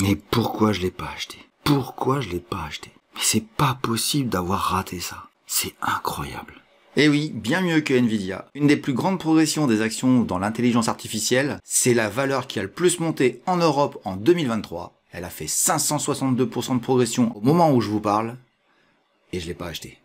Et pourquoi je l'ai pas acheté? Pourquoi je l'ai pas acheté? Mais c'est pas possible d'avoir raté ça. C'est incroyable. Et oui, bien mieux que Nvidia. Une des plus grandes progressions des actions dans l'intelligence artificielle, c'est la valeur qui a le plus monté en Europe en 2023. Elle a fait 562% de progression au moment où je vous parle, et je l'ai pas acheté.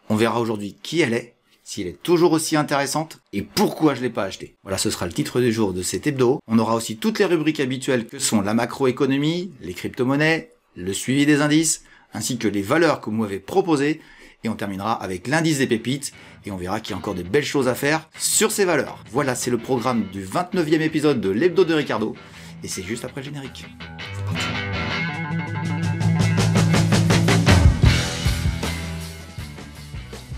On verra aujourd'hui qui elle est, si elle est toujours aussi intéressante, et pourquoi je l'ai pas acheté. Voilà, ce sera le titre du jour de cet hebdo. On aura aussi toutes les rubriques habituelles que sont la macroéconomie, les crypto-monnaies, le suivi des indices, ainsi que les valeurs que vous m'avez proposées, et on terminera avec l'indice des pépites, et on verra qu'il y a encore des belles choses à faire sur ces valeurs. Voilà, c'est le programme du 29e épisode de l'hebdo de Ricardo, et c'est juste après le générique. C'est parti.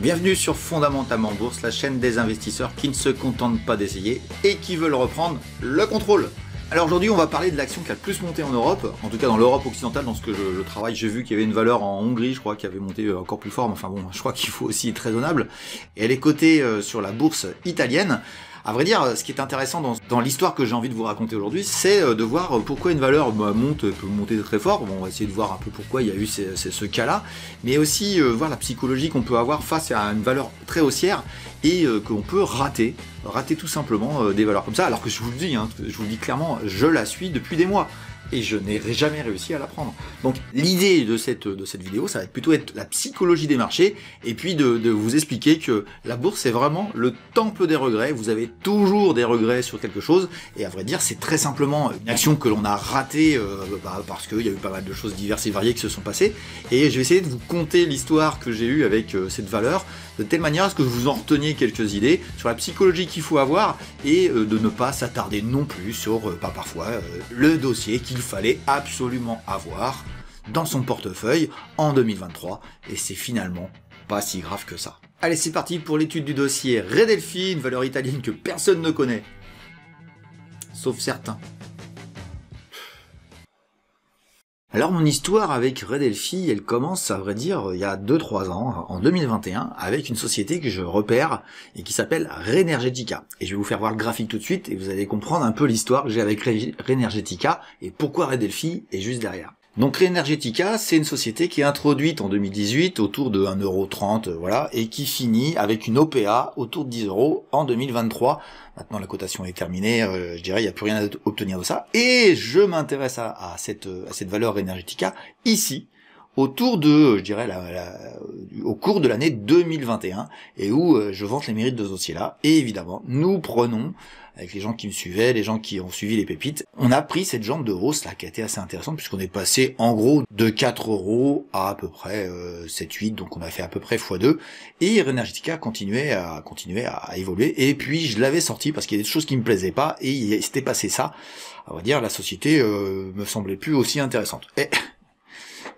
Bienvenue sur Fondamentalement Bourse, la chaîne des investisseurs qui ne se contentent pas d'essayer et qui veulent reprendre le contrôle. Alors aujourd'hui, on va parler de l'action qui a le plus monté en Europe, en tout cas dans l'Europe occidentale, dans ce que je travaille. J'ai vu qu'il y avait une valeur en Hongrie, je crois, qui avait monté encore plus fort, mais enfin bon, je crois qu'il faut aussi être raisonnable. Et elle est cotée sur la bourse italienne. À vrai dire, ce qui est intéressant dans l'histoire que j'ai envie de vous raconter aujourd'hui, c'est de voir pourquoi une valeur peut monter très fort. Bon, on va essayer de voir un peu pourquoi il y a eu ce cas-là, mais aussi voir la psychologie qu'on peut avoir face à une valeur très haussière et qu'on peut rater tout simplement des valeurs comme ça, alors que je vous le dis, je vous le dis clairement, je la suis depuis des mois. Et je n'ai jamais réussi à la prendre. Donc l'idée de cette vidéo, ça va plutôt être la psychologie des marchés, et puis de vous expliquer que la bourse c'est vraiment le temple des regrets. Vous avez toujours des regrets sur quelque chose, et à vrai dire c'est très simplement une action que l'on a ratée parce qu'il y a eu pas mal de choses diverses et variées qui se sont passées, et je vais essayer de vous conter l'histoire que j'ai eue avec cette valeur, de telle manière à ce que vous en reteniez quelques idées sur la psychologie qu'il faut avoir, et de ne pas s'attarder non plus sur parfois le dossier qu'il fallait absolument avoir dans son portefeuille en 2023, et c'est finalement pas si grave que ça. Allez, c'est parti pour l'étude du dossier Redelphi, une valeur italienne que personne ne connaît, sauf certains. Alors mon histoire avec Redelphi, elle commence à vrai dire il y a 2-3 ans, en 2021, avec une société que je repère et qui s'appelle Renergetica. Et je vais vous faire voir le graphique tout de suite et vous allez comprendre un peu l'histoire que j'ai avec Renergetica et pourquoi Redelphi est juste derrière. Donc Renergetica, c'est une société qui est introduite en 2018 autour de 1,30 €, voilà, et qui finit avec une OPA autour de 10 € en 2023. Maintenant la cotation est terminée, je dirais il n'y a plus rien à obtenir de ça. Et je m'intéresse à cette valeur Renergetica ici, autour de, je dirais, au cours de l'année 2021, et où je vante les mérites de ce dossier-là. Et évidemment, nous prenons, avec les gens qui me suivaient, les gens qui ont suivi les pépites, on a pris cette jambe de hausse là qui a été assez intéressante, puisqu'on est passé en gros de 4 € à peu près 7-8, donc on a fait à peu près x2, et Renergetica continuait à évoluer, et puis je l'avais sorti parce qu'il y a des choses qui me plaisaient pas, et il s'était passé ça. On va dire, la société me semblait plus aussi intéressante. Et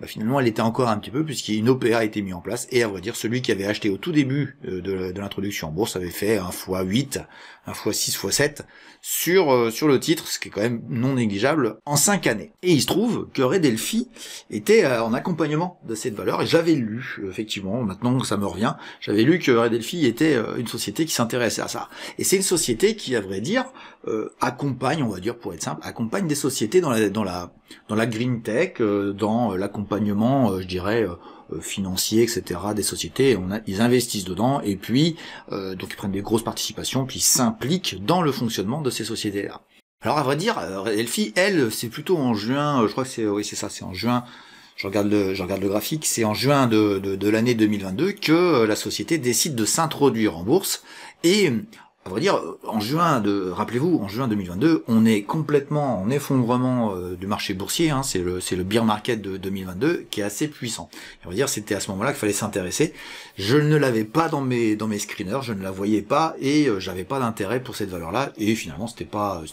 finalement elle était encore un petit peu, puisqu'une OPA a été mise en place, et à vrai dire celui qui avait acheté au tout début de l'introduction en bourse avait fait un x8, un x6, x7 sur le titre, ce qui est quand même non négligeable en 5 années. Et il se trouve que Redelphi était en accompagnement de cette valeur, et j'avais lu, effectivement, maintenant que ça me revient, j'avais lu que Redelphi était une société qui s'intéressait à ça. Et c'est une société qui, à vrai dire, accompagne, on va dire pour être simple, accompagne des sociétés dans la green tech, dans l'accompagnement, je dirais, financier, etc., des sociétés. Ils investissent dedans, et puis donc ils prennent des grosses participations, puis ils s'impliquent dans le fonctionnement de ces sociétés-là. Alors à vrai dire, Redelphi, elle, c'est plutôt en juin, je crois que c'est en juin. Je regarde le graphique, c'est en juin de l'année 2022 que la société décide de s'introduire en bourse. Et à vrai dire, rappelez-vous, en juin 2022, on est complètement en effondrement du marché boursier, c'est le bear market de 2022 qui est assez puissant. Et on va dire, c'était à ce moment-là qu'il fallait s'intéresser. Je ne l'avais pas dans mes screeners, je ne la voyais pas, et j'avais pas d'intérêt pour cette valeur-là, et finalement c'était pas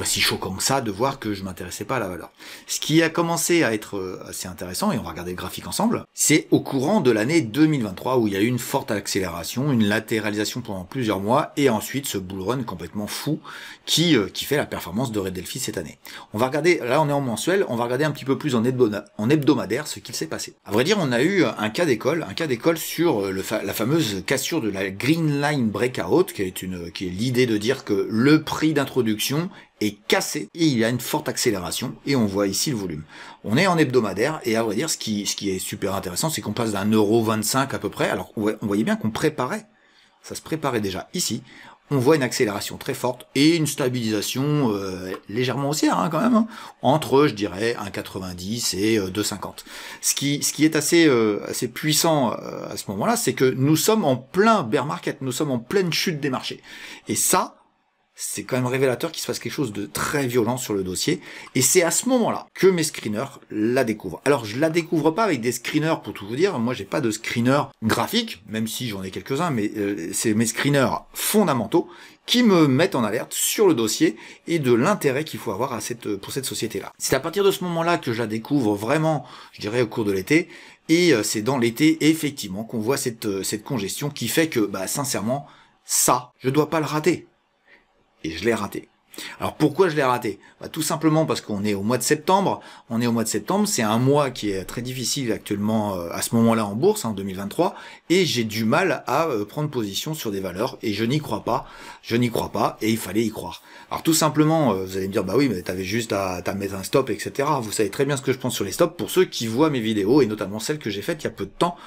si choquant que ça de voir que je m'intéressais pas à la valeur. Ce qui a commencé à être assez intéressant, et on va regarder le graphique ensemble, c'est au courant de l'année 2023 où il y a eu une forte accélération, une latéralisation pendant plusieurs mois, et ensuite ce bull run complètement fou qui fait la performance de Redelphi cette année. On va regarder, là on est en mensuel, on va regarder un petit peu plus en hebdomadaire ce qu'il s'est passé. À vrai dire, on a eu un cas d'école sur la fameuse cassure de la Green Line Breakout, qui est l'idée de dire que le prix d'introduction est cassé et il y a une forte accélération et on voit ici le volume. On est en hebdomadaire et à vrai dire ce qui est super intéressant, c'est qu'on passe d'1,25 € à peu près. Alors on voyait bien qu'on préparait, ça se préparait déjà ici. On voit une accélération très forte et une stabilisation légèrement haussière quand même, hein, entre je dirais 1,90 et 2,50. Ce qui est assez puissant à ce moment-là, c'est que nous sommes en plein bear market, nous sommes en pleine chute des marchés. Et ça, c'est quand même révélateur qu'il se passe quelque chose de très violent sur le dossier. Et c'est à ce moment-là que mes screeners la découvrent. Alors, je la découvre pas avec des screeners, pour tout vous dire. Moi, j'ai pas de screener graphique, même si j'en ai quelques-uns, mais c'est mes screeners fondamentaux qui me mettent en alerte sur le dossier et de l'intérêt qu'il faut avoir pour cette société-là. C'est à partir de ce moment-là que je la découvre vraiment, je dirais, au cours de l'été. Et c'est dans l'été, effectivement, qu'on voit cette congestion qui fait que, sincèrement, ça, je dois pas le rater. Et je l'ai raté. Alors pourquoi je l'ai raté? Tout simplement parce qu'on est au mois de septembre. C'est un mois qui est très difficile actuellement à ce moment-là en bourse, en 2023, et j'ai du mal à prendre position sur des valeurs, et je n'y crois pas, et il fallait y croire. Alors tout simplement, vous allez me dire, oui, mais t'avais juste à mettre un stop, etc. Vous savez très bien ce que je pense sur les stops, pour ceux qui voient mes vidéos, et notamment celles que j'ai faites il y a peu de temps,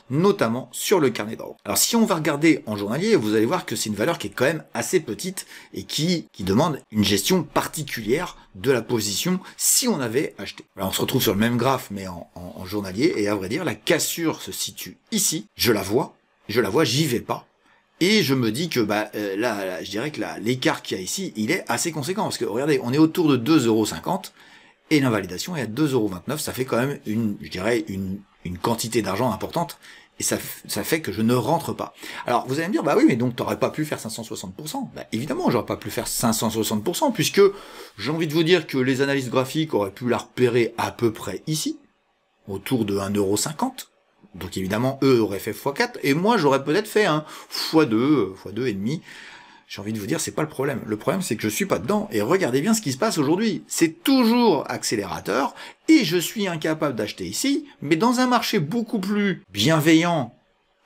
notamment sur le carnet d'ordre. Alors si on va regarder en journalier, vous allez voir que c'est une valeur qui est quand même assez petite et qui demande une gestion particulière de la position si on avait acheté. Alors on se retrouve sur le même graphe mais en journalier, et à vrai dire la cassure se situe ici, je la vois, j'y vais pas. Et je me dis que là, je dirais que l'écart qu'il y a ici, il est assez conséquent, parce que regardez, on est autour de 2,50 € et l'invalidation est à 2,29 €, ça fait quand même une quantité d'argent importante, et ça fait que je ne rentre pas. Alors vous allez me dire, oui, mais donc t'aurais pas pu faire 560%. Évidemment, j'aurais pas pu faire 560%, puisque j'ai envie de vous dire que les analystes graphiques auraient pu la repérer à peu près ici, autour de 1,50 €. Donc évidemment, eux auraient fait x4, et moi j'aurais peut-être fait un x2, x2,5. J'ai envie de vous dire, c'est pas le problème. Le problème, c'est que je suis pas dedans. Et regardez bien ce qui se passe aujourd'hui. C'est toujours accélérateur, et je suis incapable d'acheter ici, mais dans un marché beaucoup plus bienveillant,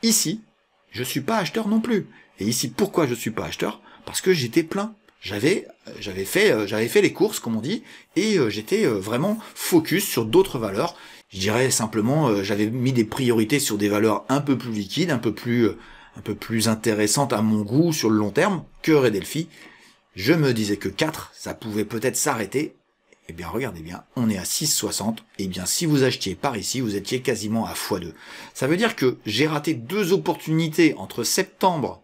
ici, je suis pas acheteur non plus. Et ici, pourquoi je suis pas acheteur? Parce que j'étais plein. J'avais fait les courses, comme on dit, et j'étais vraiment focus sur d'autres valeurs. Je dirais simplement, j'avais mis des priorités sur des valeurs un peu plus liquides, un peu plus intéressante à mon goût sur le long terme que Redelphi. Je me disais que 4, ça pouvait peut-être s'arrêter. Eh bien, regardez bien, on est à 6,60. Eh bien, si vous achetiez par ici, vous étiez quasiment à x2. Ça veut dire que j'ai raté 2 opportunités entre septembre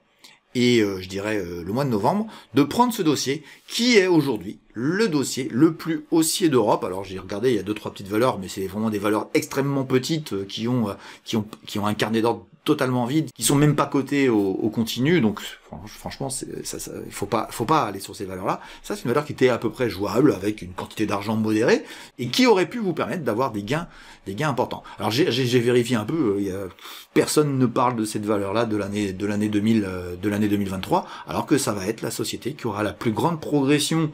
et je dirais le mois de novembre, de prendre ce dossier qui est aujourd'hui le dossier le plus haussier d'Europe. Alors j'ai regardé, il y a 2-3 petites valeurs, mais c'est vraiment des valeurs extrêmement petites qui ont un carnet d'ordre totalement vide, qui sont même pas cotées au continu. Donc franchement, il faut pas aller sur ces valeurs-là. Ça, c'est une valeur qui était à peu près jouable avec une quantité d'argent modérée et qui aurait pu vous permettre d'avoir des gains importants. Alors j'ai vérifié un peu, personne ne parle de cette valeur-là de l'année 2023, alors que ça va être la société qui aura la plus grande progression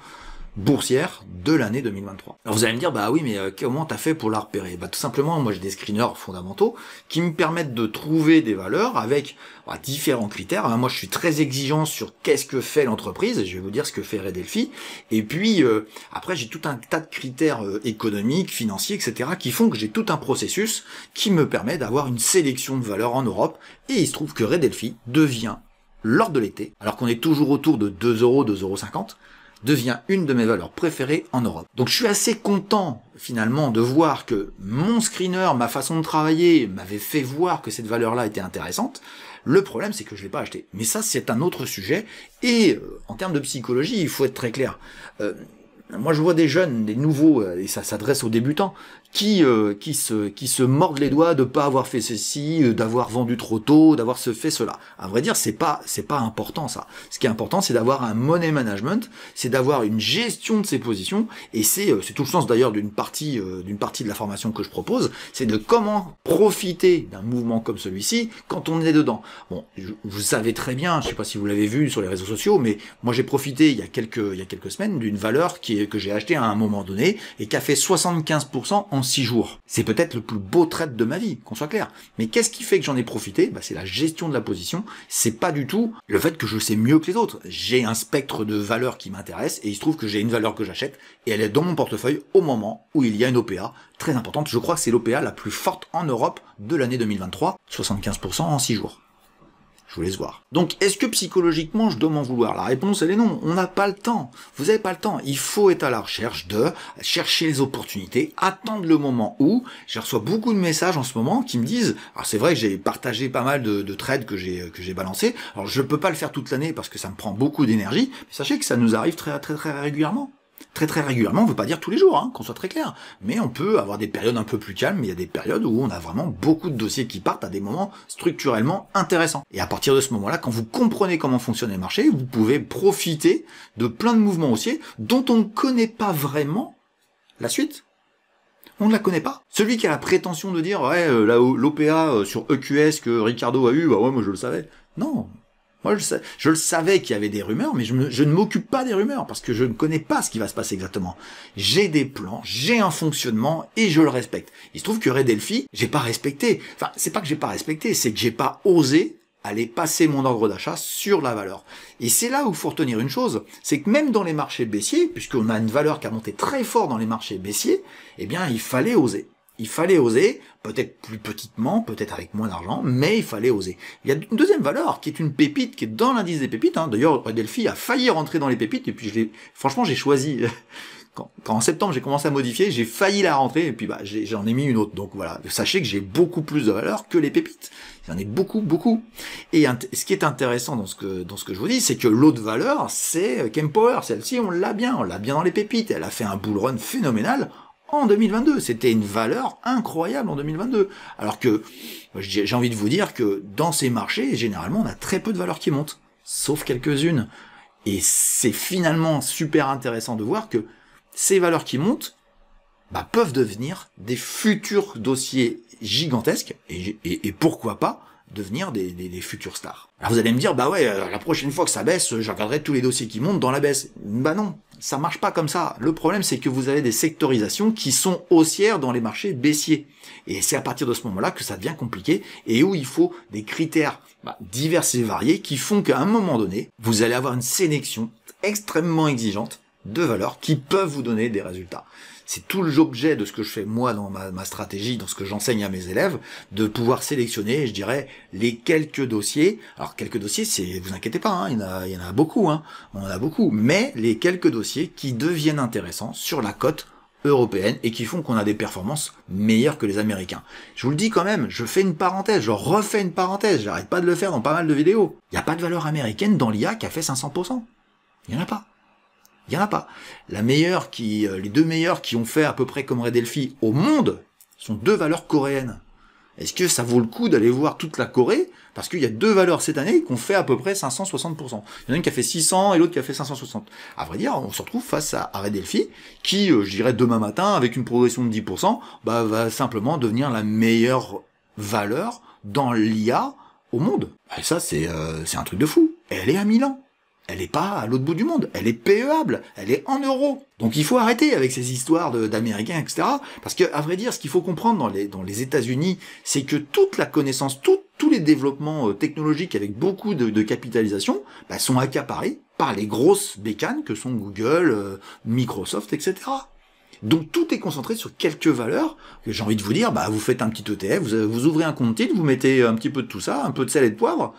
boursière de l'année 2023. Alors vous allez me dire, oui, mais comment t'as fait pour la repérer? Tout simplement, moi j'ai des screeners fondamentaux qui me permettent de trouver des valeurs avec différents critères. Moi je suis très exigeant sur qu'est-ce que fait l'entreprise, je vais vous dire ce que fait Redelphi, et puis après j'ai tout un tas de critères économiques, financiers, etc. qui font que j'ai tout un processus qui me permet d'avoir une sélection de valeurs en Europe, et il se trouve que Redelphi devient, lors de l'été, alors qu'on est toujours autour de 2 €, 2,50 €, devient une de mes valeurs préférées en Europe. Donc je suis assez content finalement de voir que mon screener, ma façon de travailler m'avait fait voir que cette valeur-là était intéressante. Le problème, c'est que je l'ai pas acheté. Mais ça, c'est un autre sujet. Et en termes de psychologie, il faut être très clair. Moi, je vois des jeunes, des nouveaux, et ça s'adresse aux débutants, qui se mordent les doigts de pas avoir fait ceci, d'avoir vendu trop tôt, d'avoir fait cela. À vrai dire, c'est pas important ça. Ce qui est important, c'est d'avoir un money management, c'est d'avoir une gestion de ses positions, et c'est tout le sens d'ailleurs d'une partie de la formation que je propose, c'est de comment profiter d'un mouvement comme celui-ci quand on est dedans. Bon, vous savez très bien, je sais pas si vous l'avez vu sur les réseaux sociaux, mais moi j'ai profité il y a quelques semaines d'une valeur qui est que j'ai acheté à un moment donné et qui a fait 75% en 6 jours. C'est peut-être le plus beau trade de ma vie, qu'on soit clair. Mais qu'est-ce qui fait que j'en ai profité? Bah, c'est la gestion de la position. C'est pas du tout le fait que je sais mieux que les autres. J'ai un spectre de valeurs qui m'intéresse et il se trouve que j'ai une valeur que j'achète et elle est dans mon portefeuille au moment où il y a une OPA très importante. Je crois que c'est l'OPA la plus forte en Europe de l'année 2023, 75% en 6 jours. Je vous laisse voir. Donc, est-ce que psychologiquement, je dois m'en vouloir? La réponse, elle est non. On n'a pas le temps. Vous n'avez pas le temps. Il faut être à la recherche de chercher les opportunités, attendre le moment où. Je reçois beaucoup de messages en ce moment qui me disent, alors c'est vrai que j'ai partagé pas mal de trades que j'ai balancés. Alors, je peux pas le faire toute l'année parce que ça me prend beaucoup d'énergie. Mais sachez que ça nous arrive très régulièrement. Très régulièrement, on veut pas dire tous les jours, qu'on soit très clair, mais on peut avoir des périodes un peu plus calmes, mais il y a des périodes où on a vraiment beaucoup de dossiers qui partent à des moments structurellement intéressants. Et à partir de ce moment-là, quand vous comprenez comment fonctionne le marché, vous pouvez profiter de plein de mouvements haussiers dont on ne connaît pas vraiment la suite. On ne la connaît pas. Celui qui a la prétention de dire, ouais, l'OPA sur EQS que Ricardo a eu, bah ouais, moi je le savais. Non. Moi, je le savais qu'il y avait des rumeurs, mais je ne m'occupe pas des rumeurs, parce que je ne connais pas ce qui va se passer exactement. J'ai des plans, j'ai un fonctionnement, et je le respecte. Il se trouve que Ray Delphi, j'ai pas respecté. Enfin, c'est pas que j'ai pas respecté, c'est que j'ai pas osé aller passer mon ordre d'achat sur la valeur. Et c'est là où il faut retenir une chose, c'est que même dans les marchés baissiers, puisqu'on a une valeur qui a monté très fort dans les marchés baissiers, eh bien, il fallait oser. Il fallait oser, peut-être plus petitement, peut-être avec moins d'argent, mais il fallait oser. Il y a une deuxième valeur qui est une pépite, qui est dans l'indice des pépites. D'ailleurs, Ray Delphi a failli rentrer dans les pépites, et puis franchement, j'ai choisi. Quand en septembre j'ai commencé à modifier, j'ai failli la rentrer, et puis bah j'en ai mis une autre. Donc voilà, sachez que j'ai beaucoup plus de valeur que les pépites. J'en ai beaucoup. Et ce qui est intéressant dans ce que je vous dis, c'est que l'autre valeur, c'est Kempower. Celle-ci, on l'a bien dans les pépites. Elle a fait un bull run phénoménal en 2022. C'était une valeur incroyable en 2022. Alors que j'ai envie de vous dire que dans ces marchés, généralement, on a très peu de valeurs qui montent, sauf quelques-unes. Et c'est finalement super intéressant de voir que ces valeurs qui montent peuvent devenir des futurs dossiers gigantesques et pourquoi pas devenir des futurs stars. Alors vous allez me dire, bah ouais, la prochaine fois que ça baisse, je regarderai tous les dossiers qui montent dans la baisse. Bah non, ça marche pas comme ça. Le problème, c'est que vous avez des sectorisations qui sont haussières dans les marchés baissiers. Et c'est à partir de ce moment-là que ça devient compliqué et où il faut des critères divers et variés qui font qu'à un moment donné, vous allez avoir une sélection extrêmement exigeante de valeurs qui peuvent vous donner des résultats. C'est tout l'objet de ce que je fais moi dans ma stratégie, dans ce que j'enseigne à mes élèves, de pouvoir sélectionner, je dirais, les quelques dossiers. Alors quelques dossiers, vous inquiétez pas, il y en a beaucoup, on en a beaucoup, mais les quelques dossiers qui deviennent intéressants sur la cote européenne et qui font qu'on a des performances meilleures que les Américains. Je vous le dis quand même, je fais une parenthèse, je refais une parenthèse, j'arrête pas de le faire dans pas mal de vidéos. Il n'y a pas de valeur américaine dans l'IA qui a fait 500%. Il n'y en a pas. Il y en a pas. Les deux meilleurs qui ont fait à peu près comme Ray Delphi au monde sont deux valeurs coréennes. Est-ce que ça vaut le coup d'aller voir toute la Corée? Parce qu'il y a deux valeurs cette année qui ont fait à peu près 560%. Il y en a une qui a fait 600 et l'autre qui a fait 560. À vrai dire, on se retrouve face à Ray Delphi qui, je dirais demain matin, avec une progression de 10%, va simplement devenir la meilleure valeur dans l'IA au monde. Et ça, c'est un truc de fou. Elle est à Milan. Elle n'est pas à l'autre bout du monde, elle est PEable, elle est en euros. Donc il faut arrêter avec ces histoires d'Américains, etc. Parce que, à vrai dire, ce qu'il faut comprendre dans les États-Unis, c'est que toute la connaissance, tous les développements technologiques avec beaucoup de capitalisation, sont accaparés par les grosses bécanes que sont Google, Microsoft, etc. Donc tout est concentré sur quelques valeurs. J'ai envie de vous dire, vous faites un petit ETF, vous ouvrez un compte titre, vous mettez un petit peu de tout ça, un peu de sel et de poivre,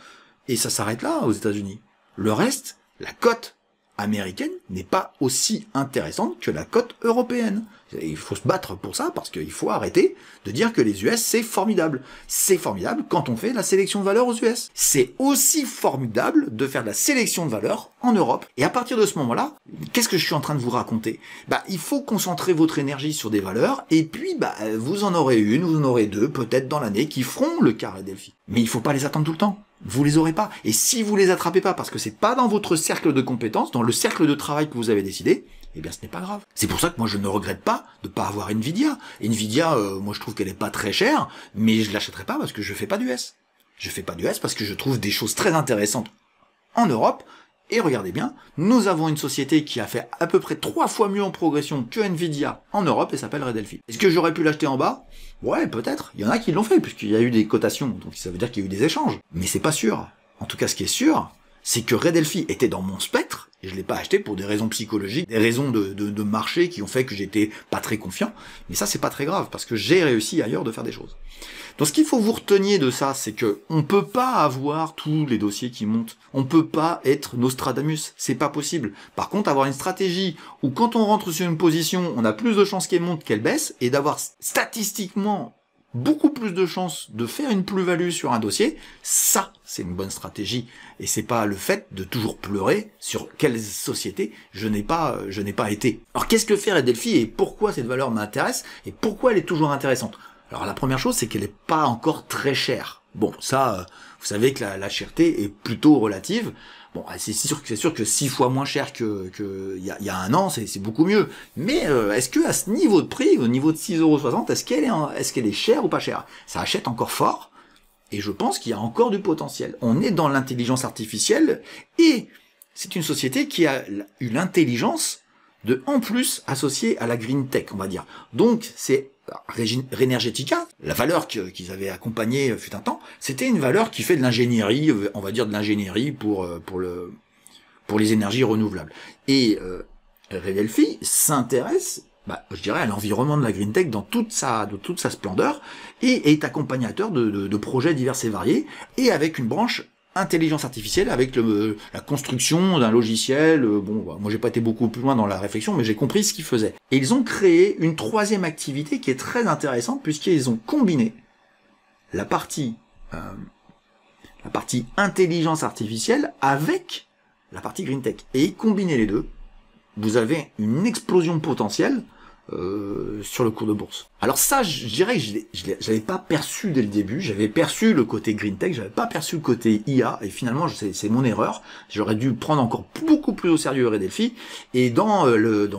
et ça s'arrête là aux États-Unis. Le reste, la cote américaine n'est pas aussi intéressante que la cote européenne. Il faut se battre pour ça, parce qu'il faut arrêter de dire que les US, c'est formidable. C'est formidable quand on fait la sélection de valeurs aux US. C'est aussi formidable de faire de la sélection de valeurs en Europe. Et à partir de ce moment-là, qu'est-ce que je suis en train de vous raconter? Il faut concentrer votre énergie sur des valeurs, et puis vous en aurez une, vous en aurez deux, peut-être dans l'année, qui feront le carré Delphi. Mais il faut pas les attendre tout le temps. Vous les aurez pas. Et si vous les attrapez pas parce que c'est pas dans votre cercle de compétences, dans le cercle de travail que vous avez décidé, eh bien ce n'est pas grave. C'est pour ça que moi je ne regrette pas de pas avoir Nvidia. Nvidia, moi je trouve qu'elle est pas très chère, mais je l'achèterai pas parce que je fais pas d'US. Je fais pas d'US parce que je trouve des choses très intéressantes en Europe Et regardez bien, nous avons une société qui a fait à peu près 3 fois mieux en progression que Nvidia en Europe et s'appelle Red Delphi. Est-ce que j'aurais pu l'acheter en bas? Ouais, peut-être. Il y en a qui l'ont fait, puisqu'il y a eu des cotations, donc ça veut dire qu'il y a eu des échanges. Mais c'est pas sûr. En tout cas, ce qui est sûr, c'est que Red Delphi était dans mon spectre, et je l'ai pas acheté pour des raisons psychologiques, des raisons de marché qui ont fait que j'étais pas très confiant. Mais ça, c'est pas très grave, parce que j'ai réussi ailleurs de faire des choses. Donc ce qu'il faut vous reteniez de ça, c'est que on peut pas avoir tous les dossiers qui montent. On peut pas être Nostradamus, c'est pas possible. Par contre, avoir une stratégie où quand on rentre sur une position, on a plus de chances qu'elle monte qu'elle baisse, et d'avoir statistiquement beaucoup plus de chances de faire une plus-value sur un dossier, ça, c'est une bonne stratégie. Et c'est pas le fait de toujours pleurer sur quelle société je n'ai pas été. Alors qu'est-ce que fait Red Delphi et pourquoi cette valeur m'intéresse et pourquoi elle est toujours intéressante? Alors la première chose, c'est qu'elle n'est pas encore très chère. Bon, ça, vous savez que la cherté est plutôt relative. Bon, c'est sûr que 6 fois moins cher que il y a un an, c'est beaucoup mieux. Mais est-ce que à ce niveau de prix, au niveau de 6,60 €, est-ce qu'elle est chère ou pas chère? Ça achète encore fort, et je pense qu'il y a encore du potentiel. On est dans l'intelligence artificielle, et c'est une société qui a eu l'intelligence de, en plus, associée à la green tech, on va dire. Donc, c'est Rénergética, la valeur qu'ils avaient accompagnée fut un temps, c'était une valeur qui fait de l'ingénierie, on va dire de l'ingénierie pour les énergies renouvelables. Et Red Delphi s'intéresse, je dirais, à l'environnement de la green tech dans toute sa splendeur, et est accompagnateur de projets divers et variés, et avec une branche intelligence artificielle, avec la construction d'un logiciel. Moi j'ai pas été beaucoup plus loin dans la réflexion, mais j'ai compris ce qu'ils faisaient. Et ils ont créé une troisième activité qui est très intéressante, puisqu'ils ont combiné la partie intelligence artificielle avec la partie green tech. Et combiné les deux, vous avez une explosion potentielle sur le cours de bourse. Alors ça, je dirais que je l'avais pas perçu dès le début. J'avais perçu le côté green tech, j'avais pas perçu le côté IA, et finalement c'est mon erreur. J'aurais dû prendre encore beaucoup plus au sérieux Red Delphi, et dans le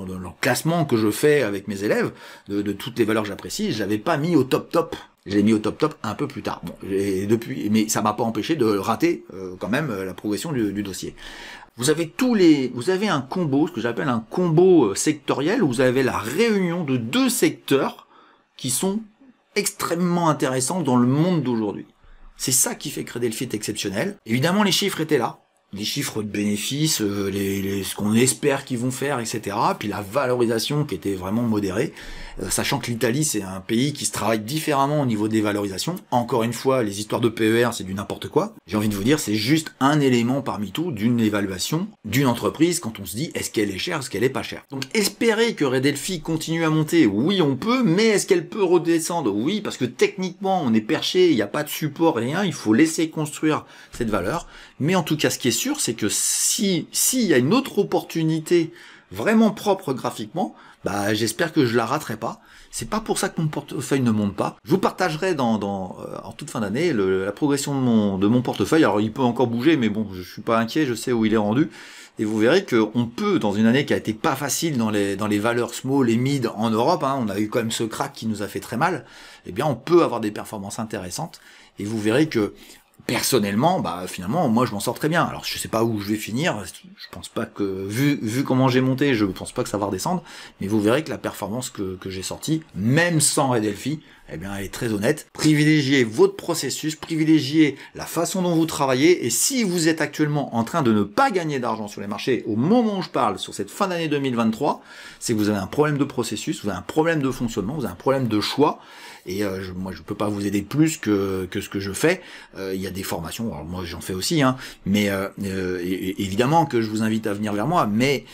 classement que je fais avec mes élèves de toutes les valeurs que j'apprécie, je l'avais pas mis au top. Je l'ai mis au top un peu plus tard. Bon, mais ça m'a pas empêché de rater quand même la progression du dossier. Vous avez un combo, ce que j'appelle un combo sectoriel, où vous avez la réunion de 2 secteurs qui sont extrêmement intéressants dans le monde d'aujourd'hui. C'est ça qui fait que Red Delphi est exceptionnel. Évidemment, les chiffres étaient là. Les chiffres de bénéfices, ce qu'on espère qu'ils vont faire, etc. Puis la valorisation qui était vraiment modérée, sachant que l'Italie, c'est un pays qui se travaille différemment au niveau des valorisations. Encore une fois, les histoires de PER, c'est du n'importe quoi. J'ai envie de vous dire, c'est juste un élément parmi tout d'une évaluation d'une entreprise quand on se dit, est-ce qu'elle est chère, est-ce qu'elle est pas chère. Donc espérer que Red Delphi continue à monter, oui on peut, mais est-ce qu'elle peut redescendre? Oui, parce que techniquement, on est perché, il n'y a pas de support, rien, il faut laisser construire cette valeur. Mais en tout cas, ce qui est sûr, c'est que s'il y a une autre opportunité vraiment propre graphiquement, j'espère que je la raterai pas. C'est pas pour ça que mon portefeuille ne monte pas. Je vous partagerai en toute fin d'année la progression de mon portefeuille. Alors il peut encore bouger, mais bon, je suis pas inquiet, je sais où il est rendu. Et vous verrez qu'on peut, dans une année qui a été pas facile dans les valeurs small et mid en Europe, on a eu quand même ce crack qui nous a fait très mal, eh bien on peut avoir des performances intéressantes. Et vous verrez que personnellement, finalement, moi je m'en sors très bien. Alors je sais pas où je vais finir, je pense pas que, vu comment j'ai monté, je pense pas que ça va redescendre, mais vous verrez que la performance que j'ai sortie, même sans Red Delphi, eh bien elle est très honnête. Privilégiez votre processus, privilégiez la façon dont vous travaillez, et si vous êtes actuellement en train de ne pas gagner d'argent sur les marchés au moment où je parle, sur cette fin d'année 2023, c'est que vous avez un problème de processus, vous avez un problème de fonctionnement, vous avez un problème de choix. Et moi je peux pas vous aider plus que ce que je fais. Il y a des formations, alors moi j'en fais aussi, mais évidemment que je vous invite à venir vers moi, mais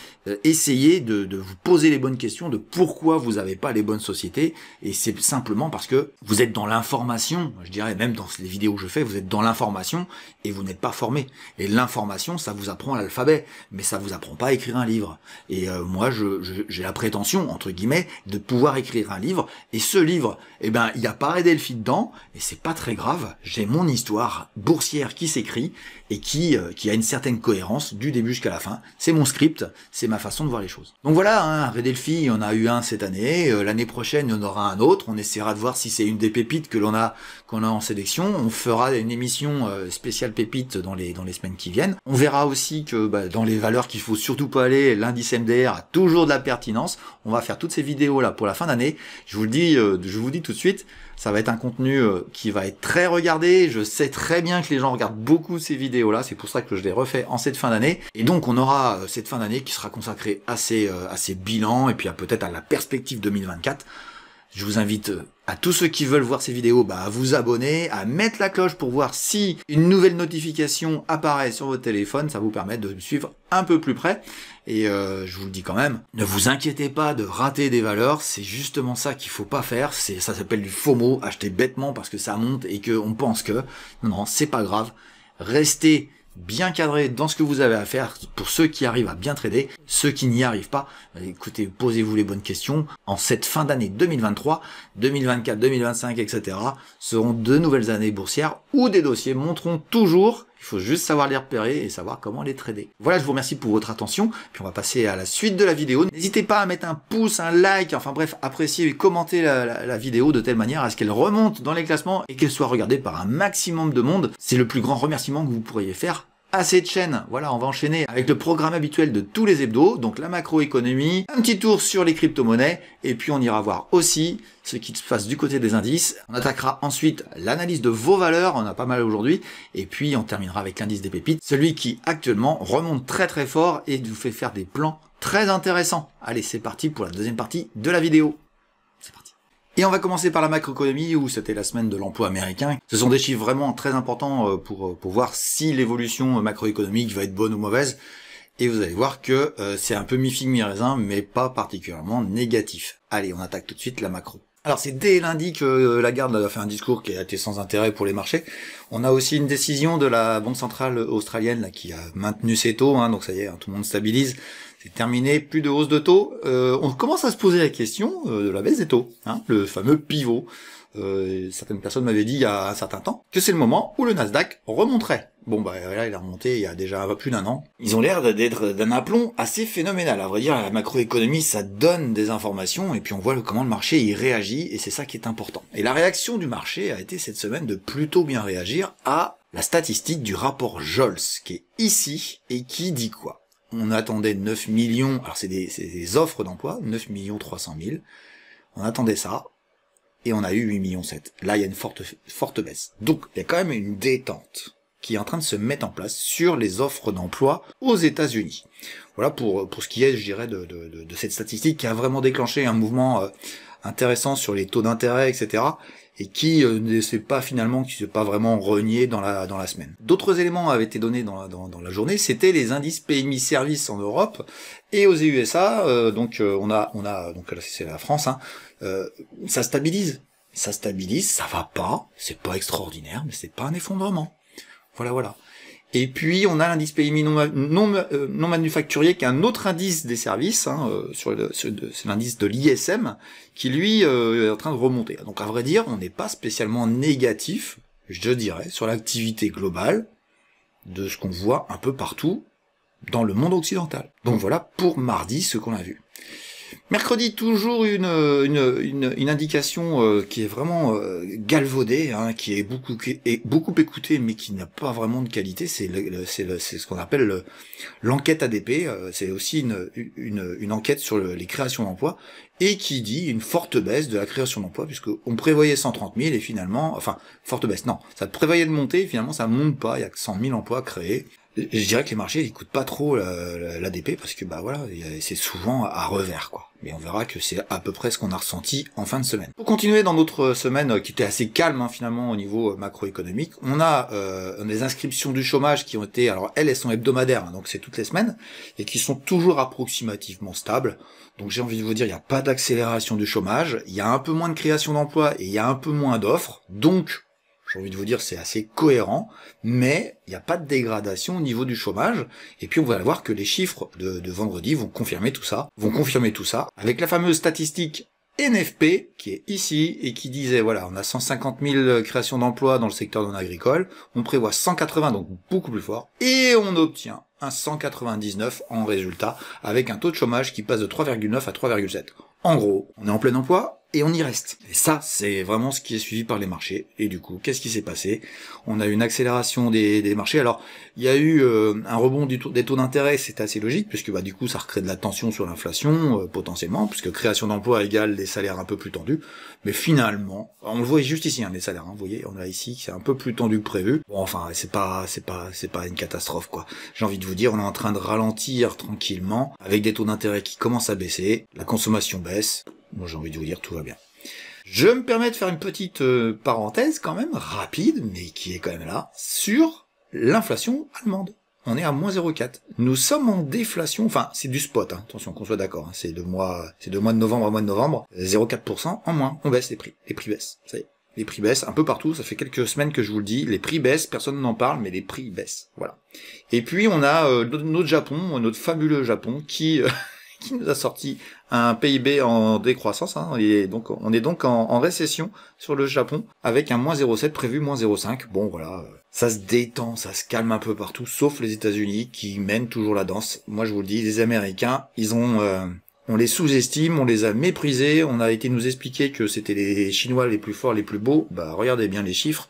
essayez de vous poser les bonnes questions de pourquoi vous n'avez pas les bonnes sociétés, et c'est simplement parce que vous êtes dans l'information, je dirais même dans les vidéos que je fais, vous êtes dans l'information et vous n'êtes pas formé. Et l'information, ça vous apprend l'alphabet, mais ça vous apprend pas à écrire un livre. Et moi j'ai la prétention, entre guillemets, de pouvoir écrire un livre, et ce livre, il n'y a pas Red Delphi dedans, et c'est pas très grave, j'ai mon histoire, boursière qui s'écrit et qui a une certaine cohérence du début jusqu'à la fin. C'est mon script, c'est ma façon de voir les choses. Donc voilà, hein, Redelphi, on a eu un cette année, l'année prochaine il y en aura un autre, on essaiera de voir si c'est une des pépites que l'on a en sélection, on fera une émission spéciale pépite dans les semaines qui viennent. On verra aussi que dans les valeurs qu'il faut surtout pas aller, l'indice MDR a toujours de la pertinence. On va faire toutes ces vidéos là pour la fin d'année. Je vous dis tout de suite, ça va être un contenu qui va être très regardé. Je sais très bien que les gens regardent beaucoup ces vidéos-là. C'est pour ça que je les refais en cette fin d'année. Et donc, on aura cette fin d'année qui sera consacrée à ces bilans et puis peut-être à la perspective 2024. Je vous invite à tous ceux qui veulent voir ces vidéos à vous abonner, à mettre la cloche pour voir si une nouvelle notification apparaît sur votre téléphone. Ça vous permet de me suivre un peu plus près. Et je vous le dis quand même, ne vous inquiétez pas de rater des valeurs, c'est justement ça qu'il faut pas faire. Ça s'appelle du FOMO, acheter bêtement parce que ça monte et qu'on pense que... Non, c'est pas grave. Restez bien cadré dans ce que vous avez à faire pour ceux qui arrivent à bien trader. Ceux qui n'y arrivent pas, écoutez, posez-vous les bonnes questions. En cette fin d'année 2023, 2024, 2025, etc. seront de nouvelles années boursières où des dossiers monteront toujours. Il faut juste savoir les repérer et savoir comment les trader. Voilà, je vous remercie pour votre attention. Puis on va passer à la suite de la vidéo. N'hésitez pas à mettre un pouce, un like, enfin bref, apprécier et commenter la vidéo de telle manière à ce qu'elle remonte dans les classements et qu'elle soit regardée par un maximum de monde. C'est le plus grand remerciement que vous pourriez faire à cette chaîne. Voilà, on va enchaîner avec le programme habituel de tous les hebdos, donc la macroéconomie, un petit tour sur les crypto-monnaies, et puis on ira voir aussi ce qui se passe du côté des indices. On attaquera ensuite l'analyse de vos valeurs, on a pas mal aujourd'hui, et puis on terminera avec l'indice des pépites, celui qui actuellement remonte très très fort et vous fait faire des plans très intéressants. Allez, c'est parti pour la deuxième partie de la vidéo. C'est parti. Et on va commencer par la macroéconomie où c'était la semaine de l'emploi américain. Ce sont des chiffres vraiment très importants pour voir si l'évolution macroéconomique va être bonne ou mauvaise. Et vous allez voir que c'est un peu mi-figue mi-raisin, mais pas particulièrement négatif. Allez, on attaque tout de suite la macro. Alors c'est dès lundi que Lagarde a fait un discours qui a été sans intérêt pour les marchés. On a aussi une décision de la Banque centrale australienne là, qui a maintenu ses taux, donc ça y est, tout le monde stabilise. C'est terminé, plus de hausse de taux. On commence à se poser la question de la baisse des taux, le fameux pivot. Certaines personnes m'avaient dit il y a un certain temps que c'est le moment où le Nasdaq remonterait. Bon là il a remonté il y a déjà plus d'un an. Ils ont l'air d'être d'un aplomb assez phénoménal. À vrai dire, la macroéconomie ça donne des informations et puis on voit comment le marché y réagit et c'est ça qui est important. Et la réaction du marché a été cette semaine de plutôt bien réagir à la statistique du rapport Jols qui est ici et qui dit quoi? On attendait 9 millions, alors c'est des offres d'emploi, 9 300 000. On attendait ça, et on a eu 8 millions 7. Là, il y a une forte baisse. Donc, il y a quand même une détente qui est en train de se mettre en place sur les offres d'emploi aux États-Unis. Voilà pour ce qui est, je dirais, de cette statistique qui a vraiment déclenché un mouvement intéressant sur les taux d'intérêt, etc. et qui ne s'est pas vraiment renié dans la semaine. D'autres éléments avaient été donnés dans la journée, c'était les indices PMI Services en Europe et aux USA. Donc on a donc là c'est la France, ça stabilise, ça va pas, c'est pas extraordinaire, mais c'est pas un effondrement. Voilà. Et puis on a l'indice PMI non manufacturier qui est un autre indice des services, c'est l'indice de l'ISM qui lui est en train de remonter. Donc à vrai dire, on n'est pas spécialement négatif, je dirais, sur l'activité globale de ce qu'on voit un peu partout dans le monde occidental. Donc voilà pour mardi ce qu'on a vu. Mercredi, toujours une indication qui est vraiment galvaudée, qui est beaucoup écoutée, mais qui n'a pas vraiment de qualité. C'est ce qu'on appelle l'enquête ADP. C'est aussi une enquête sur les créations d'emplois et qui dit une forte baisse de la création d'emplois, puisque on prévoyait 130 000 et finalement, forte baisse. Non, ça prévoyait de monter, et finalement ça monte pas. Il y a que 100 000 emplois créés. Je dirais que les marchés n'écoutent pas trop l'ADP parce que c'est souvent à revers quoi. Mais on verra que c'est à peu près ce qu'on a ressenti en fin de semaine. Pour continuer dans notre semaine qui était assez calme finalement au niveau macroéconomique, on a des inscriptions du chômage qui ont été, alors elles sont hebdomadaires, donc c'est toutes les semaines, et qui sont toujours approximativement stables. Donc j'ai envie de vous dire, il n'y a pas d'accélération du chômage, il y a un peu moins de création d'emplois et il y a un peu moins d'offres, donc j'ai envie de vous dire, c'est assez cohérent, mais il n'y a pas de dégradation au niveau du chômage. Et puis on va voir que les chiffres de vendredi vont confirmer tout ça, avec la fameuse statistique NFP, qui est ici, et qui disait, voilà, on a 150 000 créations d'emplois dans le secteur non agricole, on prévoit 180, donc beaucoup plus fort, et on obtient un 199 en résultat, avec un taux de chômage qui passe de 3,9 à 3,7. En gros, on est en plein emploi, et on y reste. Et ça, c'est vraiment ce qui est suivi par les marchés. Et du coup, qu'est-ce qui s'est passé? On a eu une accélération des marchés. Alors, il y a eu un rebond des taux d'intérêt, c'est assez logique, puisque du coup, ça recrée de la tension sur l'inflation, potentiellement, puisque création d'emplois égale des salaires un peu plus tendus. Mais finalement, on le voit juste ici, les salaires, vous voyez, on a ici, c'est un peu plus tendu que prévu. Bon, enfin, c'est pas une catastrophe, quoi. J'ai envie de vous dire, on est en train de ralentir tranquillement, avec des taux d'intérêt qui commencent à baisser, la consommation baisse. Moi, j'ai envie de vous dire, tout va bien. Je me permets de faire une petite parenthèse quand même, rapide, mais qui est quand même là, sur l'inflation allemande. On est à moins 0,4. Nous sommes en déflation, enfin, c'est du spot, attention, qu'on soit d'accord, c'est de mois de novembre à mois de novembre, 0,4% en moins, on baisse les prix baissent, ça y est. Les prix baissent un peu partout, ça fait quelques semaines que je vous le dis, les prix baissent, personne n'en parle, mais les prix baissent, voilà. Et puis on a notre Japon, notre fabuleux Japon, qui nous a sorti un PIB en décroissance, et donc on est donc en récession sur le Japon, avec un moins 0,7 prévu, moins 0,5. Bon voilà, ça se détend, ça se calme un peu partout, sauf les États-Unis qui mènent toujours la danse. Moi je vous le dis, les Américains, on les sous-estime, on les a méprisés, on a été nous expliquer que c'était les Chinois les plus forts, les plus beaux. Bah regardez bien les chiffres.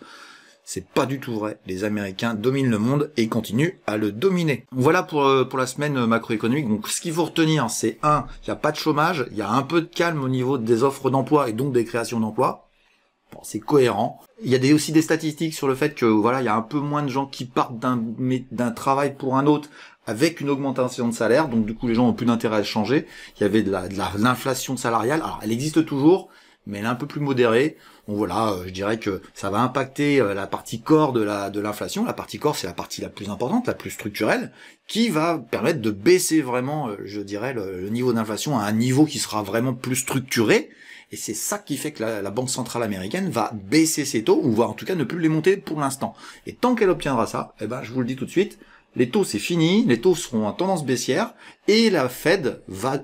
C'est pas du tout vrai. Les Américains dominent le monde et continuent à le dominer. Voilà pour la semaine macroéconomique. Donc ce qu'il faut retenir, c'est il n'y a pas de chômage, il y a un peu de calme au niveau des offres d'emploi et donc des créations d'emplois. Bon, c'est cohérent. Il y a aussi des statistiques sur le fait que voilà, il y a un peu moins de gens qui partent d'un travail pour un autre avec une augmentation de salaire. Donc du coup, les gens ont plus d'intérêt à changer. Il y avait de l'inflation salariale. Alors elle existe toujours, mais elle est un peu plus modérée. Donc voilà, je dirais que ça va impacter la partie corps de l'inflation. La partie corps, c'est la partie la plus importante, la plus structurelle, qui va permettre de baisser vraiment, je dirais, le niveau d'inflation à un niveau qui sera vraiment plus structuré. Et c'est ça qui fait que la Banque centrale américaine va baisser ses taux, ou voire en tout cas ne plus les monter pour l'instant. Et tant qu'elle obtiendra ça, je vous le dis tout de suite, les taux c'est fini, les taux seront en tendance baissière, et la Fed va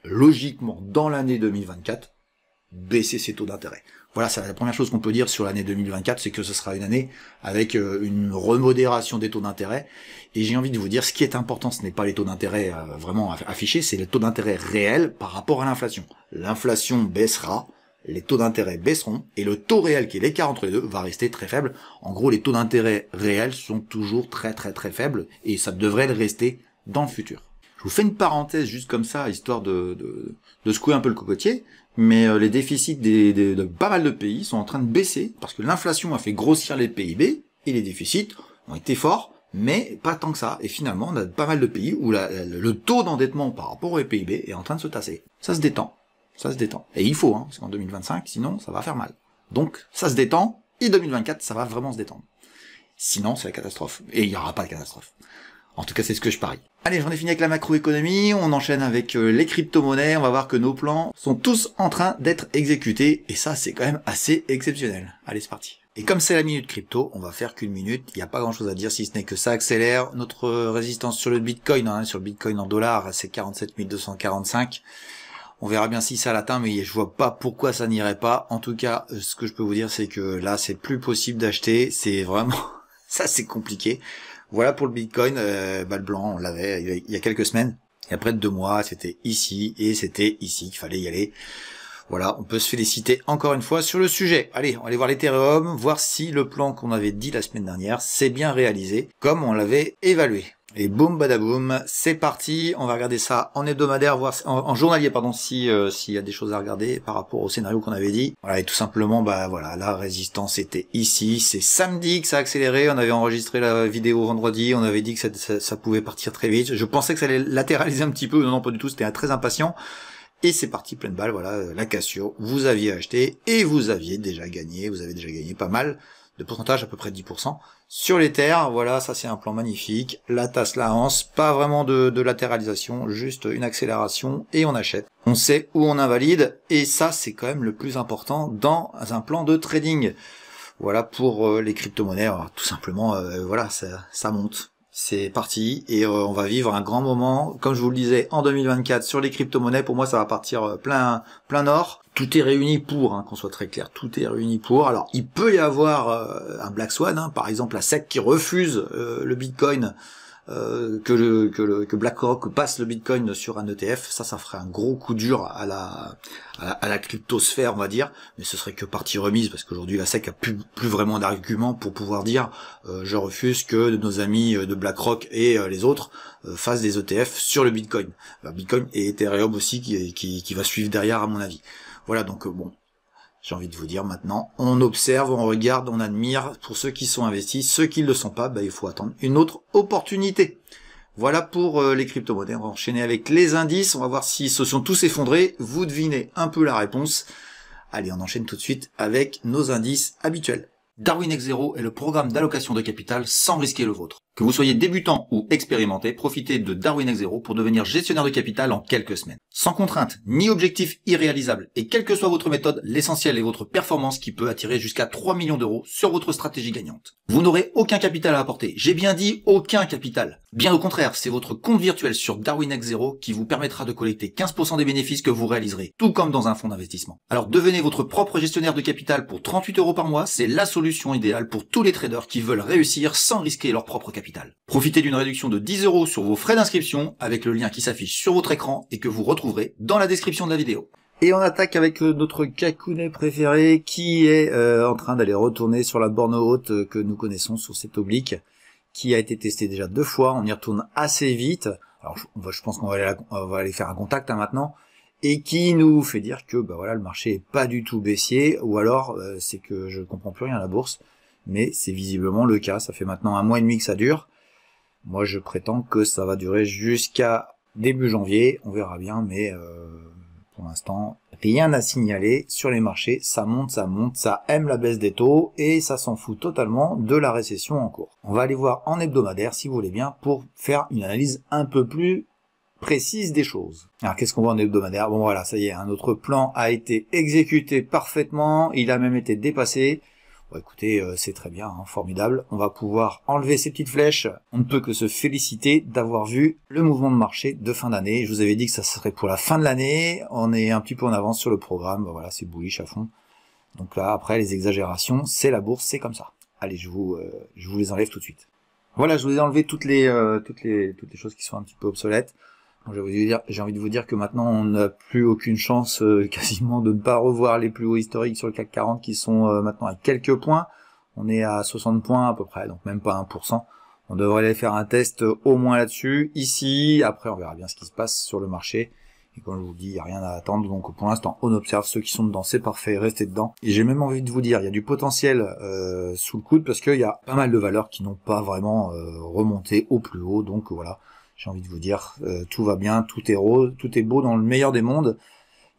logiquement, dans l'année 2024, baisser ses taux d'intérêt. Voilà, c'est la première chose qu'on peut dire sur l'année 2024, c'est que ce sera une année avec une remodération des taux d'intérêt. Et j'ai envie de vous dire, ce qui est important, ce n'est pas les taux d'intérêt vraiment affichés, c'est les taux d'intérêt réels par rapport à l'inflation. L'inflation baissera, les taux d'intérêt baisseront, et le taux réel, qui est l'écart entre les deux, va rester très faible. En gros, les taux d'intérêt réels sont toujours très très très faibles, et ça devrait le rester dans le futur. Je vous fais une parenthèse juste comme ça, histoire de secouer un peu le cocotier, mais les déficits de pas mal de pays sont en train de baisser, parce que l'inflation a fait grossir les PIB, et les déficits ont été forts, mais pas tant que ça. Et finalement, on a pas mal de pays où le taux d'endettement par rapport au PIB est en train de se tasser. Ça se détend. Ça se détend. Et il faut, parce qu'en 2025, sinon, ça va faire mal. Donc, ça se détend, et 2024, ça va vraiment se détendre. Sinon, c'est la catastrophe. Et il n'y aura pas de catastrophe. En tout cas, c'est ce que je parie. Allez, j'en ai fini avec la macroéconomie, on enchaîne avec les crypto-monnaies, on va voir que nos plans sont tous en train d'être exécutés, et ça, c'est quand même assez exceptionnel. Allez, c'est parti. Et comme c'est la minute crypto, on va faire qu'une minute, il n'y a pas grand chose à dire si ce n'est que ça accélère. Notre résistance sur le Bitcoin, sur le Bitcoin en dollars, c'est 47 245. On verra bien si ça l'atteint, mais je vois pas pourquoi ça n'irait pas. En tout cas, ce que je peux vous dire, c'est que là, c'est plus possible d'acheter, c'est vraiment... ça, c'est compliqué. Voilà pour le Bitcoin, le blanc, on l'avait il y a quelques semaines. Il y a près de 2 mois, c'était ici, et c'était ici qu'il fallait y aller. Voilà, on peut se féliciter encore une fois sur le sujet. Allez, on va aller voir l'Ethereum, voir si le plan qu'on avait dit la semaine dernière s'est bien réalisé, comme on l'avait évalué. Et boum badaboum, c'est parti, on va regarder ça en hebdomadaire, voir en journalier, pardon, s'il y a des choses à regarder par rapport au scénario qu'on avait dit. Voilà, et tout simplement, voilà, la résistance était ici, c'est samedi que ça a accéléré, on avait enregistré la vidéo vendredi, on avait dit que ça pouvait partir très vite, je pensais que ça allait latéraliser un petit peu, non, pas du tout, c'était très impatient. Et c'est parti, pleine balle, voilà, la Cassio, vous aviez acheté, et vous avez déjà gagné pas mal de pourcentage, à peu près 10%. Sur les terres, voilà, ça c'est un plan magnifique, la tasse la hanse, pas vraiment de latéralisation, juste une accélération, et on achète. On sait où on invalide, et ça c'est quand même le plus important dans un plan de trading. Voilà pour les crypto-monnaies, alors, tout simplement, voilà, ça monte. C'est parti et on va vivre un grand moment. Comme je vous le disais, en 2024 sur les crypto-monnaies, pour moi ça va partir plein nord. Tout est réuni pour, qu'on soit très clair, tout est réuni pour. Alors il peut y avoir un Black Swan, par exemple la SEC qui refuse le Bitcoin, que BlackRock passe le Bitcoin sur un ETF. Ça ferait un gros coup dur à la cryptosphère, on va dire, mais ce serait que partie remise, parce qu'aujourd'hui la SEC a plus vraiment d'arguments pour pouvoir dire je refuse que nos amis de BlackRock et les autres fassent des ETF sur le Bitcoin. Bitcoin et Ethereum aussi qui va suivre derrière, à mon avis. Voilà, donc bon, j'ai envie de vous dire maintenant, on observe, on regarde, on admire. Pour ceux qui sont investis, ceux qui ne le sont pas, il faut attendre une autre opportunité. Voilà pour les crypto-monnaies. On va enchaîner avec les indices. On va voir s'ils se sont tous effondrés. Vous devinez un peu la réponse. Allez, on enchaîne tout de suite avec nos indices habituels. Darwin X Zero est le programme d'allocation de capital sans risquer le vôtre. Que vous soyez débutant ou expérimenté, profitez de Darwin X Zero pour devenir gestionnaire de capital en quelques semaines. Sans contrainte, ni objectif irréalisable, et quelle que soit votre méthode, l'essentiel est votre performance qui peut attirer jusqu'à 3 millions d'euros sur votre stratégie gagnante. Vous n'aurez aucun capital à apporter. J'ai bien dit aucun capital. Bien au contraire, c'est votre compte virtuel sur Darwin X Zero qui vous permettra de collecter 15% des bénéfices que vous réaliserez, tout comme dans un fonds d'investissement. Alors devenez votre propre gestionnaire de capital pour 38 € par mois, c'est la solution idéale pour tous les traders qui veulent réussir sans risquer leur propre capital. Profitez d'une réduction de 10 € sur vos frais d'inscription avec le lien qui s'affiche sur votre écran et que vous retrouverez dans la description de la vidéo. Et on attaque avec notre cacounet préféré qui est en train d'aller retourner sur la borne haute que nous connaissons sur cette oblique, qui a été testé déjà 2 fois. On y retourne assez vite. Alors je pense qu'on va aller faire un contact maintenant, et qui nous fait dire que voilà, le marché est pas du tout baissier, ou alors c'est que je comprends plus rien à la bourse, mais c'est visiblement le cas. Ça fait maintenant 1 mois et demi que ça dure. Moi je prétends que ça va durer jusqu'à début janvier, on verra bien, mais pour l'instant, rien à signaler sur les marchés. Ça monte, ça aime la baisse des taux et ça s'en fout totalement de la récession en cours. On va aller voir en hebdomadaire, si vous voulez bien, pour faire une analyse un peu plus précise des choses. Alors qu'est-ce qu'on voit en hebdomadaire? Bon voilà, ça y est, notre plan a été exécuté parfaitement, il a même été dépassé. Bon, écoutez, c'est très bien, formidable. On va pouvoir enlever ces petites flèches. On ne peut que se féliciter d'avoir vu le mouvement de marché de fin d'année. Je vous avais dit que ça serait pour la fin de l'année. On est un petit peu en avance sur le programme. Voilà, c'est bullish à fond. Donc là, après, les exagérations, c'est la bourse, c'est comme ça. Allez, je vous les enlève tout de suite. Voilà, je vous ai enlevé toutes les choses qui sont un petit peu obsolètes. J'ai envie de vous dire que maintenant on n'a plus aucune chance quasiment de ne pas revoir les plus hauts historiques sur le CAC 40 qui sont maintenant à quelques points. On est à 60 points à peu près, donc même pas 1%. On devrait aller faire un test au moins là-dessus. Ici, après on verra bien ce qui se passe sur le marché. Et comme je vous dis, il n'y a rien à attendre, donc pour l'instant on observe. Ceux qui sont dedans, c'est parfait, restez dedans. Et j'ai même envie de vous dire, il y a du potentiel sous le coude, parce qu'il y a pas mal de valeurs qui n'ont pas vraiment remonté au plus haut, donc voilà. J'ai envie de vous dire, tout va bien, tout est rose, tout est beau dans le meilleur des mondes.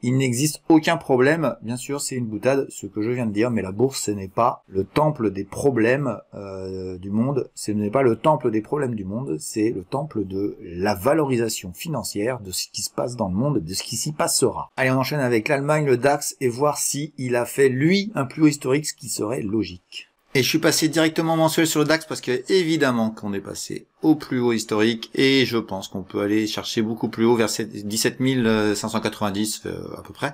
Il n'existe aucun problème. Bien sûr, c'est une boutade, ce que je viens de dire, mais la bourse, ce n'est pas le temple des problèmes du monde. Ce n'est pas le temple des problèmes du monde, c'est le temple de la valorisation financière de ce qui se passe dans le monde, de ce qui s'y passera. Allez, on enchaîne avec l'Allemagne, le DAX, et voir si il a fait, lui, un plus haut historique, ce qui serait logique. Et je suis passé directement mensuel sur le DAX parce que évidemment qu'on est passé au plus haut historique et je pense qu'on peut aller chercher beaucoup plus haut vers 17 590 à peu près.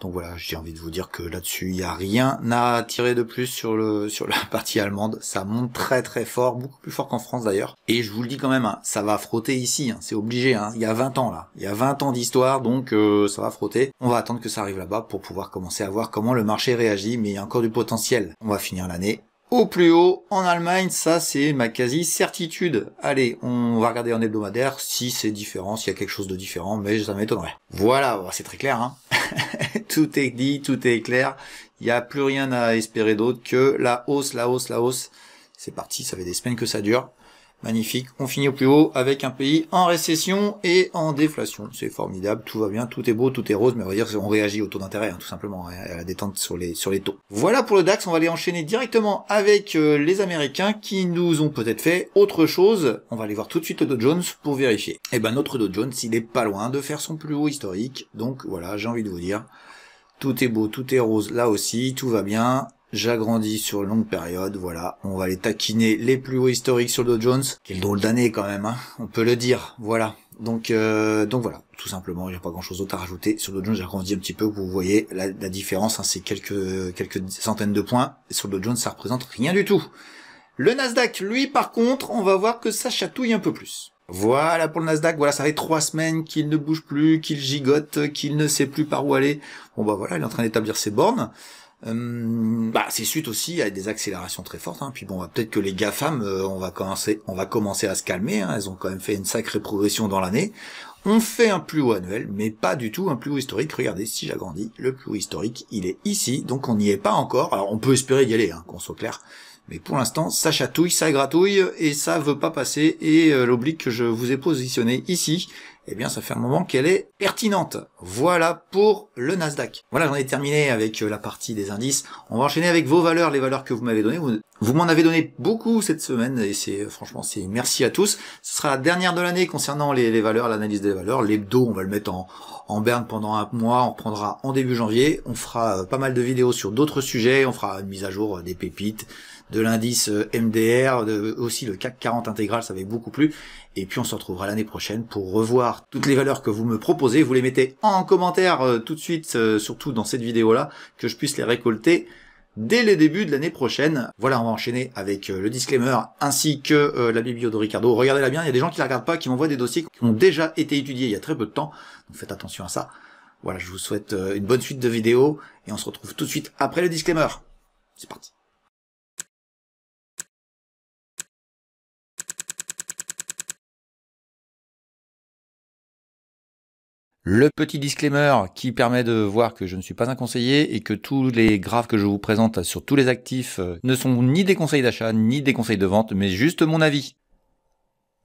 Donc voilà, j'ai envie de vous dire que là-dessus, il n'y a rien à tirer de plus sur la partie allemande. Ça monte très très fort, beaucoup plus fort qu'en France d'ailleurs. Et je vous le dis quand même, ça va frotter ici, c'est obligé. Il y a 20 ans là, il y a 20 ans d'histoire, donc ça va frotter. On va attendre que ça arrive là-bas pour pouvoir commencer à voir comment le marché réagit, mais il y a encore du potentiel. On va finir l'année au plus haut en Allemagne, ça c'est ma quasi-certitude. Allez, on va regarder en hebdomadaire si c'est différent, s'il y a quelque chose de différent, mais ça m'étonnerait. Voilà, c'est très clair, tout est dit, tout est clair. Il n'y a plus rien à espérer d'autre que la hausse, la hausse, la hausse. C'est parti, ça fait des semaines que ça dure. Magnifique, on finit au plus haut avec un pays en récession et en déflation. C'est formidable, tout va bien, tout est beau, tout est rose, mais on va dire qu'on réagit au taux d'intérêt, tout simplement, à la détente sur les taux. Voilà pour le DAX, on va aller enchaîner directement avec les Américains qui nous ont peut-être fait autre chose. On va aller voir tout de suite le Dow Jones pour vérifier. Et notre Dow Jones, il est pas loin de faire son plus haut historique, donc voilà, j'ai envie de vous dire, tout est beau, tout est rose, là aussi, tout va bien. j'agrandis sur longue période, voilà. On va aller taquiner les plus hauts historiques sur le Dow Jones. Quel drôle d'année quand même, hein, on peut le dire, voilà. Donc voilà, tout simplement, il n'y a pas grand chose d'autre à rajouter. Sur le Dow Jones, j'ai agrandi un petit peu, vous voyez la différence, hein, c'est quelques centaines de points. Et sur le Dow Jones, ça représente rien du tout. Le Nasdaq, lui, par contre, on va voir que ça chatouille un peu plus. Voilà pour le Nasdaq, voilà, ça fait 3 semaines qu'il ne bouge plus, qu'il gigote, qu'il ne sait plus par où aller. Bon bah voilà, il est en train d'établir ses bornes. C'est suite aussi à des accélérations très fortes, hein. Puis bon, peut-être que les GAFAM, on va commencer à se calmer, hein. Elles ont quand même fait une sacrée progression dans l'année. On fait un plus haut annuel, mais pas du tout un plus haut historique. Regardez, si j'agrandis, le plus haut historique, il est ici, donc on n'y est pas encore. Alors on peut espérer y aller, hein, qu'on soit clair. Mais pour l'instant, ça chatouille, ça gratouille, et ça veut pas passer, et l'oblique que je vous ai positionné ici, eh bien ça fait un moment qu'elle est pertinente. Voilà pour le Nasdaq. Voilà, j'en ai terminé avec la partie des indices. On va enchaîner avec vos valeurs, les valeurs que vous m'avez données. Vous m'en avez donné beaucoup cette semaine, et franchement, c'est merci à tous. Ce sera la dernière de l'année concernant les valeurs, l'analyse des valeurs. L'hebdo, on va le mettre en berne pendant un mois, on reprendra en début janvier. On fera pas mal de vidéos sur d'autres sujets, on fera une mise à jour des pépites, de l'indice MDR, aussi le CAC 40 intégral, ça avait beaucoup plu. Et puis on se retrouvera l'année prochaine pour revoir toutes les valeurs que vous me proposez. Vous les mettez en commentaire tout de suite, surtout dans cette vidéo-là, que je puisse les récolter dès le début de l'année prochaine. Voilà, on va enchaîner avec le disclaimer ainsi que la biblio de Ricardo. Regardez-la bien, il y a des gens qui la regardent pas, qui m'envoient des dossiers qui ont déjà été étudiés il y a très peu de temps. Donc faites attention à ça. Voilà, je vous souhaite une bonne suite de vidéos et on se retrouve tout de suite après le disclaimer. C'est parti. Le petit disclaimer qui permet de voir que je ne suis pas un conseiller et que tous les graphes que je vous présente sur tous les actifs ne sont ni des conseils d'achat ni des conseils de vente, mais juste mon avis.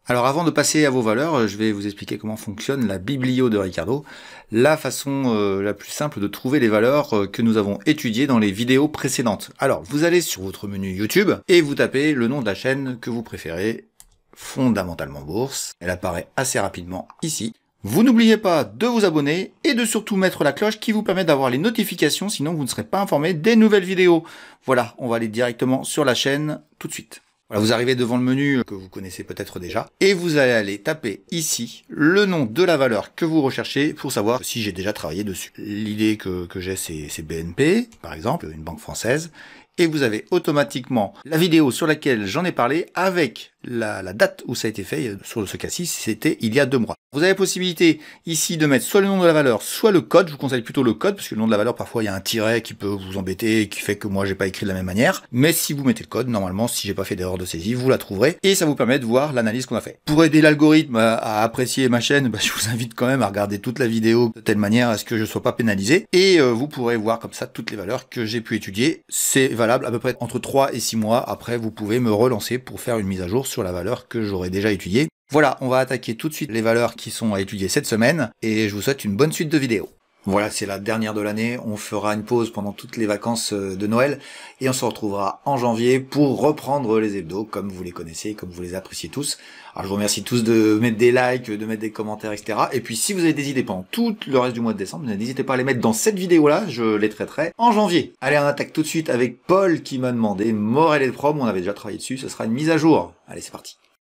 Alors avant de passer à vos valeurs, je vais vous expliquer comment fonctionne la biblio de Ricardo, la façon la plus simple de trouver les valeurs que nous avons étudiées dans les vidéos précédentes. Alors vous allez sur votre menu YouTube et vous tapez le nom de la chaîne que vous préférez, Fondamentalement Bourse. Elle apparaît assez rapidement ici. Vous n'oubliez pas de vous abonner et de surtout mettre la cloche qui vous permet d'avoir les notifications, sinon vous ne serez pas informé des nouvelles vidéos. Voilà, on va aller directement sur la chaîne tout de suite. Voilà, vous arrivez devant le menu que vous connaissez peut-être déjà et vous allez aller taper ici le nom de la valeur que vous recherchez pour savoir si j'ai déjà travaillé dessus. L'idée que j'ai c'est BNP, par exemple, une banque française. Et vous avez automatiquement la vidéo sur laquelle j'en ai parlé avec la date où ça a été fait. Sur ce cas-ci, c'était il y a 2 mois. Vous avez la possibilité ici de mettre soit le nom de la valeur, soit le code. Je vous conseille plutôt le code, parce que le nom de la valeur, parfois, il y a un tiret qui peut vous embêter et qui fait que moi, j'ai pas écrit de la même manière. Mais si vous mettez le code, normalement, si j'ai pas fait d'erreur de saisie, vous la trouverez. Et ça vous permet de voir l'analyse qu'on a fait. Pour aider l'algorithme à apprécier ma chaîne, je vous invite quand même à regarder toute la vidéo de telle manière à ce que je sois pas pénalisé. Et vous pourrez voir comme ça toutes les valeurs que j'ai pu étudier. C'est valable à peu près entre 3 et 6 mois. Après, vous pouvez me relancer pour faire une mise à jour sur la valeur que j'aurais déjà étudiée. Voilà, on va attaquer tout de suite les valeurs qui sont à étudier cette semaine et je vous souhaite une bonne suite de vidéos. Voilà, c'est la dernière de l'année, on fera une pause pendant toutes les vacances de Noël et on se retrouvera en janvier pour reprendre les hebdos comme vous les connaissez, comme vous les appréciez tous. Alors je vous remercie tous de mettre des likes, de mettre des commentaires, etc. Et puis si vous avez des idées pendant tout le reste du mois de décembre, n'hésitez pas à les mettre dans cette vidéo-là, je les traiterai en janvier. Allez, on attaque tout de suite avec Paul qui m'a demandé Morel et Prom, on avait déjà travaillé dessus, ce sera une mise à jour. Allez, c'est parti.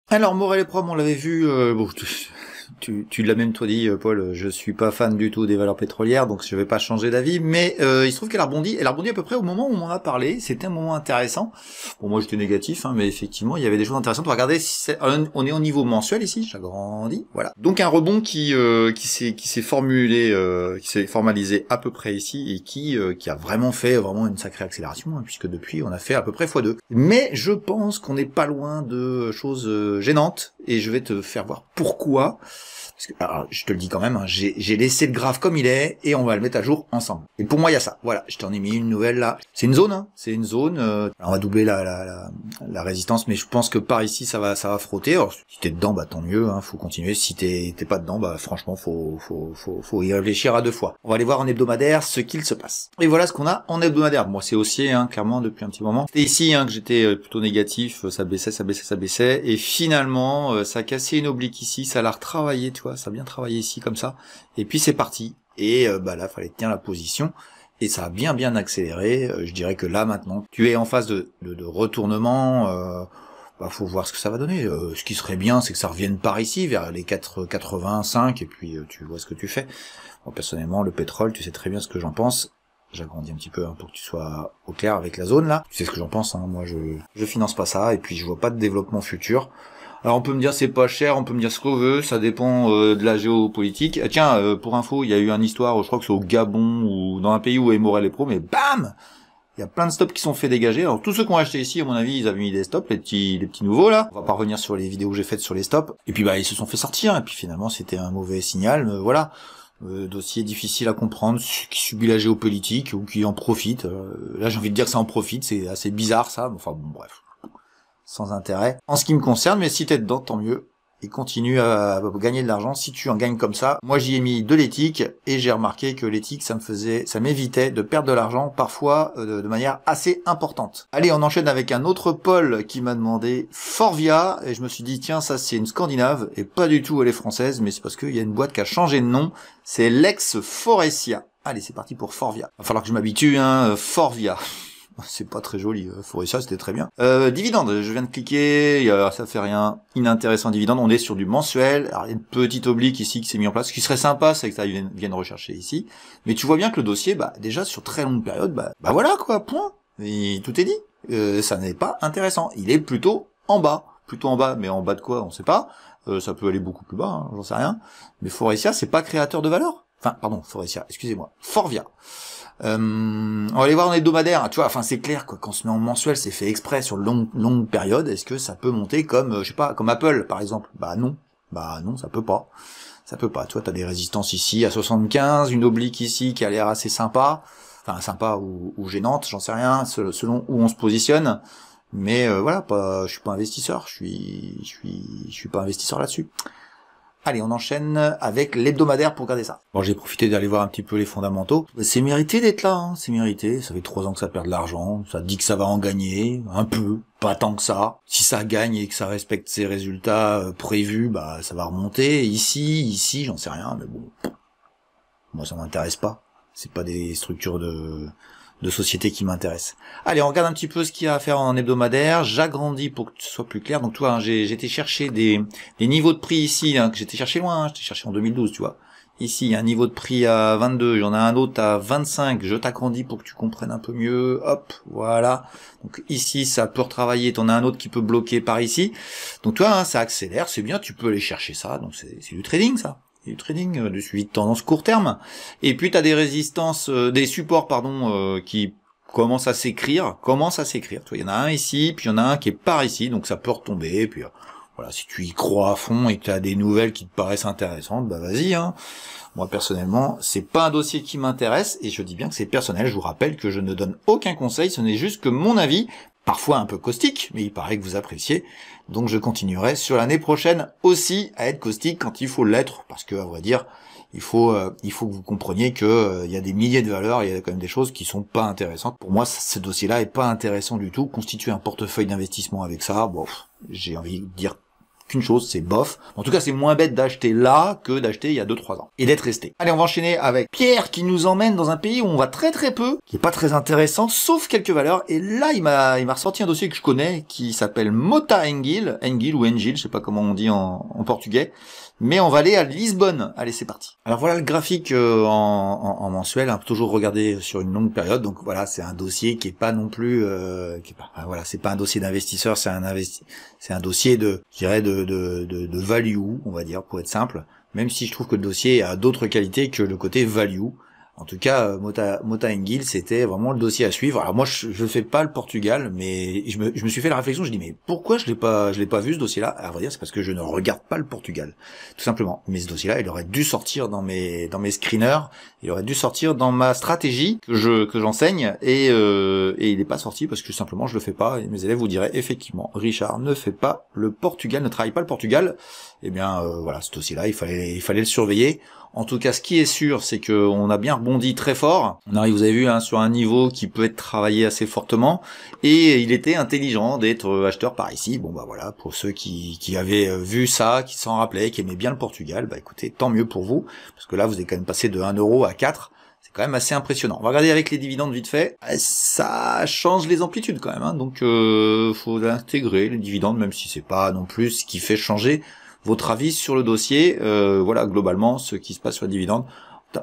Alors, Morel et Prom, on l'avait vu, bon, tu l'as même toi dit, Paul, je suis pas fan du tout des valeurs pétrolières, donc je vais pas changer d'avis, mais il se trouve qu'elle a rebondi à peu près au moment où on en a parlé, c'était un moment intéressant. Bon, moi j'étais négatif, hein, mais effectivement, il y avait des choses intéressantes. Regardez, on est au niveau mensuel ici, j'agrandis, voilà. Donc un rebond qui s'est formalisé à peu près ici, et qui a vraiment fait une sacrée accélération, hein, puisque depuis, on a fait à peu près x2. Mais je pense qu'on n'est pas loin de choses gênantes, et je vais te faire voir pourquoi. Parce que, alors, je te le dis quand même, hein, j'ai laissé le graphe comme il est, et on va le mettre à jour ensemble. Et pour moi, il y a ça. Voilà, je t'en ai mis une nouvelle là. C'est une zone, hein. C'est une zone. On va doubler la résistance, mais je pense que par ici, ça va frotter. Alors, si t'es dedans, tant mieux, hein, faut continuer. Si t'es pas dedans, franchement, faut y réfléchir à 2 fois. On va aller voir en hebdomadaire ce qu'il se passe. Et voilà ce qu'on a en hebdomadaire. Moi, c'est haussier, hein, clairement, depuis un petit moment. C'était ici, hein, que j'étais plutôt négatif. Ça baissait. Et finalement, ça a cassé une oblique ici. Ça l'a retravaillé, tu vois. Ça a bien travaillé ici, comme ça. Et puis, c'est parti. Et là, fallait tenir la position. et ça a bien accéléré. Je dirais que là maintenant, tu es en phase de retournement. Faut voir ce que ça va donner. Ce qui serait bien, c'est que ça revienne par ici, vers les 4,85, et puis tu vois ce que tu fais. Moi, personnellement, le pétrole, tu sais très bien ce que j'en pense. J'agrandis un petit peu pour que tu sois au clair avec la zone là. Tu sais ce que j'en pense, hein. Moi je finance pas ça, et puis je vois pas de développement futur. Alors on peut me dire c'est pas cher, on peut me dire ce qu'on veut, ça dépend de la géopolitique. Tiens, pour info, il y a eu une histoire, je crois que c'est au Gabon ou dans un pays où est Morel est pro, mais bam, il y a plein de stops qui sont fait dégager. Alors tous ceux qui ont acheté ici, à mon avis, ils avaient mis des stops, les petits nouveaux là. On va pas revenir sur les vidéos que j'ai faites sur les stops. Et puis ils se sont fait sortir, et puis finalement c'était un mauvais signal, voilà. Dossier difficile à comprendre, qui subit la géopolitique ou qui en profite. Là j'ai envie de dire que ça en profite, c'est assez bizarre ça, enfin bon bref. Sans intérêt. En ce qui me concerne, mais si t'es dedans, tant mieux. Et continue à gagner de l'argent si tu en gagnes comme ça. Moi j'y ai mis de l'éthique, et j'ai remarqué que l'éthique ça m'évitait de perdre de l'argent, parfois de manière assez importante. Allez, on enchaîne avec un autre Paul qui m'a demandé Forvia, et je me suis dit tiens, ça c'est une Scandinave, et pas du tout elle est française, mais c'est parce qu'il y a une boîte qui a changé de nom, c'est l'ex Forestia. Allez, c'est parti pour Forvia. Va falloir que je m'habitue, hein, Forvia. C'est pas très joli, Forestia c'était très bien. Dividende, je viens de cliquer, ça fait rien, inintéressant dividende, on est sur du mensuel. Alors il y a une petite oblique ici qui s'est mis en place, ce qui serait sympa c'est que ça vienne rechercher ici. Mais tu vois bien que le dossier, déjà sur très longue période, voilà quoi, point. Et tout est dit. Ça n'est pas intéressant, il est plutôt en bas, mais en bas de quoi on sait pas. Ça peut aller beaucoup plus bas, hein, j'en sais rien. Mais Forestia c'est pas créateur de valeur. Enfin pardon, Forestia, excusez-moi, Forvia. On va aller voir dans les hebdomadaires, tu vois, enfin c'est clair quoi, quand on se met en mensuel, c'est fait exprès sur longue période. Est-ce que ça peut monter comme, je sais pas, comme Apple par exemple? Non, ça peut pas. Tu vois, t'as des résistances ici à 75, une oblique ici qui a l'air assez sympa, enfin sympa ou gênante, j'en sais rien, selon où on se positionne. Mais voilà, je suis pas investisseur, je suis pas investisseur là-dessus. Allez, on enchaîne avec l'hebdomadaire pour regarder ça. Bon, j'ai profité d'aller voir un petit peu les fondamentaux. C'est mérité d'être là, hein, c'est mérité. Ça fait 3 ans que ça perd de l'argent. Ça dit que ça va en gagner, un peu, pas tant que ça. Si ça gagne et que ça respecte ses résultats prévus, ça va remonter. Ici, j'en sais rien, mais bon, moi ça m'intéresse pas. C'est pas des structures de société qui m'intéressent. Allez, on regarde un petit peu ce qu'il y a à faire en hebdomadaire. J'agrandis pour que ce soit plus clair. Donc, tu vois, hein, j'ai été chercher des niveaux de prix ici, hein, que j'étais cherché loin, hein, j'étais cherché en 2012, tu vois. Ici, il y a un niveau de prix à 22, j'en ai un autre à 25, je t'agrandis pour que tu comprennes un peu mieux. Hop, voilà. Donc ici, ça peut retravailler, t'en as un autre qui peut bloquer par ici. Donc, tu vois, hein, ça accélère, c'est bien, tu peux aller chercher ça. Donc, c'est du trading, ça. Du trading, du suivi de tendance court terme. Et puis t'as des résistances, des supports qui commencent à s'écrire. Tu vois, il y en a un ici, puis il y en a un qui est par ici, donc ça peut retomber. Puis voilà, si tu y crois à fond et que t'as des nouvelles qui te paraissent intéressantes, vas-y. Hein. Moi personnellement, c'est pas un dossier qui m'intéresse, et je dis bien que c'est personnel. Je vous rappelle que je ne donne aucun conseil, ce n'est juste que mon avis, parfois un peu caustique, mais il paraît que vous appréciez. Donc je continuerai sur l'année prochaine aussi à être caustique quand il faut l'être, parce que à vrai dire, il faut que vous compreniez que il y a des milliers de valeurs, il y a quand même des choses qui sont pas intéressantes. Pour moi, ce dossier-là est pas intéressant du tout. Constituer un portefeuille d'investissement avec ça, j'ai envie de dire qu'une chose, c'est bof. En tout cas, c'est moins bête d'acheter là que d'acheter il y a 2-3 ans. Et d'être resté. Allez, on va enchaîner avec Pierre qui nous emmène dans un pays où on va très peu, qui est pas très intéressant, sauf quelques valeurs. Et là, il m'a ressorti un dossier que je connais, qui s'appelle Mota Engil, ou Engil, je sais pas comment on dit en portugais. Mais on va aller à Lisbonne. Allez, c'est parti. Alors voilà le graphique en mensuel, hein, toujours regarder sur une longue période. Donc voilà, c'est un dossier qui est pas non plus, c'est pas un dossier d'investisseur, c'est un dossier de value, on va dire pour être simple. Même si je trouve que le dossier a d'autres qualités que le côté value. En tout cas, Mota Engil, c'était vraiment le dossier à suivre. Alors moi, je fais pas le Portugal, mais je me suis fait la réflexion. Je dis mais pourquoi je l'ai pas vu ce dossier-là? À vrai dire, c'est parce que je ne regarde pas le Portugal, tout simplement. Mais ce dossier-là, il aurait dû sortir dans mes screeners. Il aurait dû sortir dans ma stratégie que j'enseigne, et il n'est pas sorti parce que simplement je le fais pas. Et mes élèves vous diraient effectivement, Richard ne fait pas le Portugal, ne travaille pas le Portugal. Eh bien voilà, ce dossier-là, il fallait le surveiller. En tout cas, ce qui est sûr, c'est que on a bien rebondi très fort. On arrive, vous avez vu, hein, sur un niveau qui peut être travaillé assez fortement. Et il était intelligent d'être acheteur par ici. Bon voilà, pour ceux qui avaient vu ça, qui s'en rappelaient, qui aimaient bien le Portugal, écoutez, tant mieux pour vous, parce que là, vous êtes quand même passé de 1 euro à 4. C'est quand même assez impressionnant. On va regarder avec les dividendes vite fait. Ça change les amplitudes quand même, hein. Donc faut intégrer les dividendes, même si c'est pas non plus ce qui fait changer votre avis sur le dossier. Voilà, globalement, ce qui se passe sur les dividendes.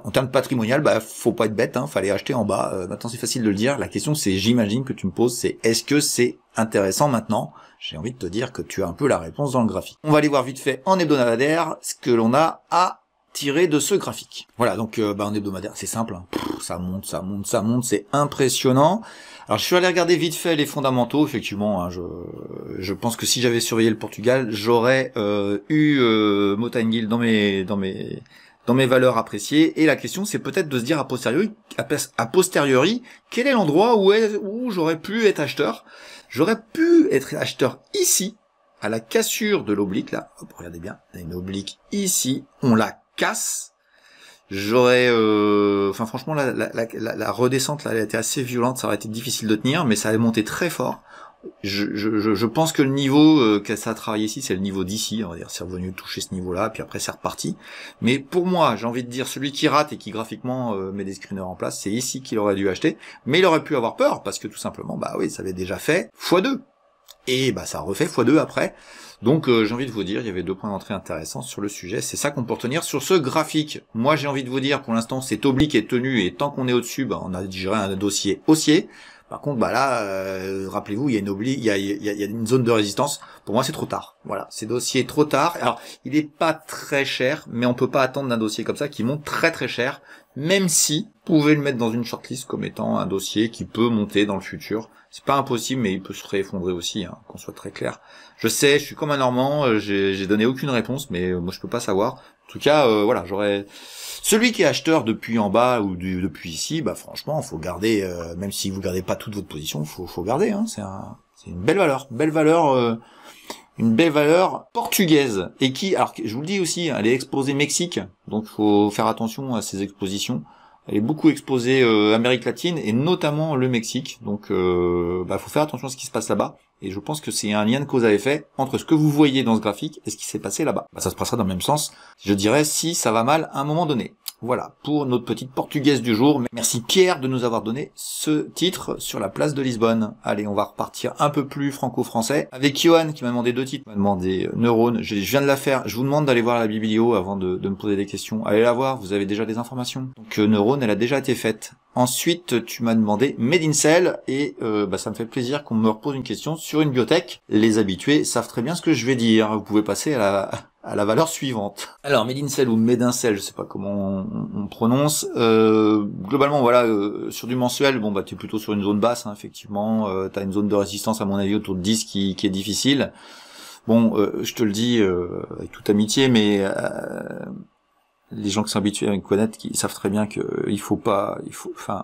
En termes patrimonial, bah faut pas être bête, hein, fallait acheter en bas. Maintenant c'est facile de le dire. La question c'est, j'imagine que tu me poses, c'est est-ce que c'est intéressant maintenant? J'ai envie de te dire que tu as un peu la réponse dans le graphique. On va aller voir vite fait en hebdomadaire ce que l'on a à tirer de ce graphique. Voilà, donc en hebdomadaire, c'est simple, hein. Ça monte, ça monte, ça monte, c'est impressionnant. Alors je suis allé regarder vite fait les fondamentaux, effectivement, hein, je pense que si j'avais surveillé le Portugal, j'aurais eu Motengil dans mes valeurs appréciées, et la question c'est peut-être de se dire a posteriori quel est l'endroit où j'aurais pu être acheteur. J'aurais pu être acheteur ici, à la cassure de l'oblique, là, hop, regardez bien, il y a une oblique ici, on la casse, j'aurais, enfin franchement la redescente là, elle a été assez violente, ça aurait été difficile de tenir, mais ça avait monté très fort. Je pense que le niveau que ça a travaillé ici, c'est le niveau d'ici, on va dire, c'est revenu toucher ce niveau-là, puis après c'est reparti. Mais pour moi, j'ai envie de dire, celui qui rate et qui graphiquement met des screeners en place, c'est ici qu'il aurait dû acheter, mais il aurait pu avoir peur, parce que tout simplement, bah oui, ça avait déjà fait x2. Et bah ça refait x2 après. Donc j'ai envie de vous dire, il y avait 2 points d'entrée intéressants sur le sujet, c'est ça qu'on peut retenir sur ce graphique. Moi j'ai envie de vous dire, pour l'instant, cet oblique est tenu, et tant qu'on est au-dessus, bah, on a digéré un dossier haussier. Par contre, bah là, rappelez-vous, il y a une oblique, il y a une zone de résistance. Pour moi, c'est trop tard. Voilà, c'est dossier trop tard. Alors, il est pas très cher, mais on peut pas attendre d'un dossier comme ça qui monte très très cher, même si vous pouvez le mettre dans une shortlist comme étant un dossier qui peut monter dans le futur. C'est pas impossible, mais il peut se réeffondrer aussi, hein, qu'on soit très clair. Je sais, je suis comme un Normand, j'ai donné aucune réponse, mais moi je peux pas savoir. En tout cas, voilà, j'aurais... Celui qui est acheteur depuis en bas ou depuis ici, bah franchement, faut garder, même si vous gardez pas toute votre position, faut garder, hein, c'est une belle valeur, une belle valeur portugaise, et qui, alors je vous le dis aussi, elle est exposée Mexique, donc faut faire attention à ces expositions. Elle est beaucoup exposée Amérique latine et notamment le Mexique, donc faut faire attention à ce qui se passe là-bas. Et je pense que c'est un lien de cause à effet entre ce que vous voyez dans ce graphique et ce qui s'est passé là-bas. Ça se passera dans le même sens, je dirais, si ça va mal à un moment donné. Voilà, pour notre petite portugaise du jour. Merci Pierre de nous avoir donné ce titre sur la place de Lisbonne. Allez, on va repartir un peu plus franco-français avec Johan qui m'a demandé 2 titres. Il m'a demandé Neurone, je viens de la faire. Je vous demande d'aller voir la biblio avant de me poser des questions. Allez la voir, vous avez déjà des informations. Donc Neurone, elle a déjà été faite. Ensuite, tu m'as demandé Medincell et ça me fait plaisir qu'on me repose une question sur une biotech. Les habitués savent très bien ce que je vais dire. Vous pouvez passer à la valeur suivante. Alors Medincell ou Medincell, je sais pas comment on prononce. Globalement, voilà, sur du mensuel, bon bah t'es plutôt sur une zone basse, hein, effectivement. T'as une zone de résistance à mon avis autour de 10 qui est difficile. Bon, je te le dis avec toute amitié, mais les gens qui sont habitués à me connaître, qui savent très bien que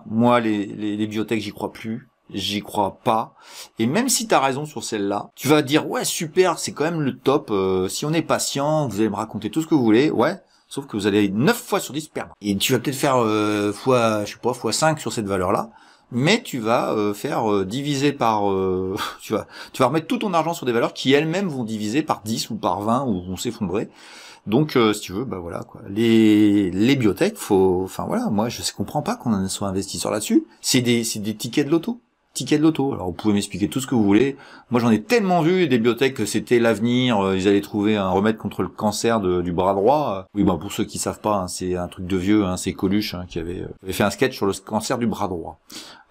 moi, les biotech, j'y crois plus. J'y crois pas. Et même si t'as raison sur celle-là, tu vas dire, ouais, super, c'est quand même le top. Si on est patient, vous allez me raconter tout ce que vous voulez. Ouais. Sauf que vous allez 9 fois sur 10 perdre. Et tu vas peut-être faire, fois 5 sur cette valeur-là. Mais tu vas faire diviser par... tu vas remettre tout ton argent sur des valeurs qui elles-mêmes vont diviser par 10 ou par 20 ou vont s'effondrer. Donc si tu veux, bah voilà quoi. Les biotech, moi je comprends pas qu'on en soit investisseur là-dessus. C'est des tickets de loto. Tickets de loto. Alors vous pouvez m'expliquer tout ce que vous voulez. Moi j'en ai tellement vu des biotech que c'était l'avenir, ils allaient trouver un remède contre le cancer du bras droit. Oui, pour ceux qui savent pas, hein, c'est un truc de vieux, hein, c'est Coluche qui avait fait un sketch sur le cancer du bras droit.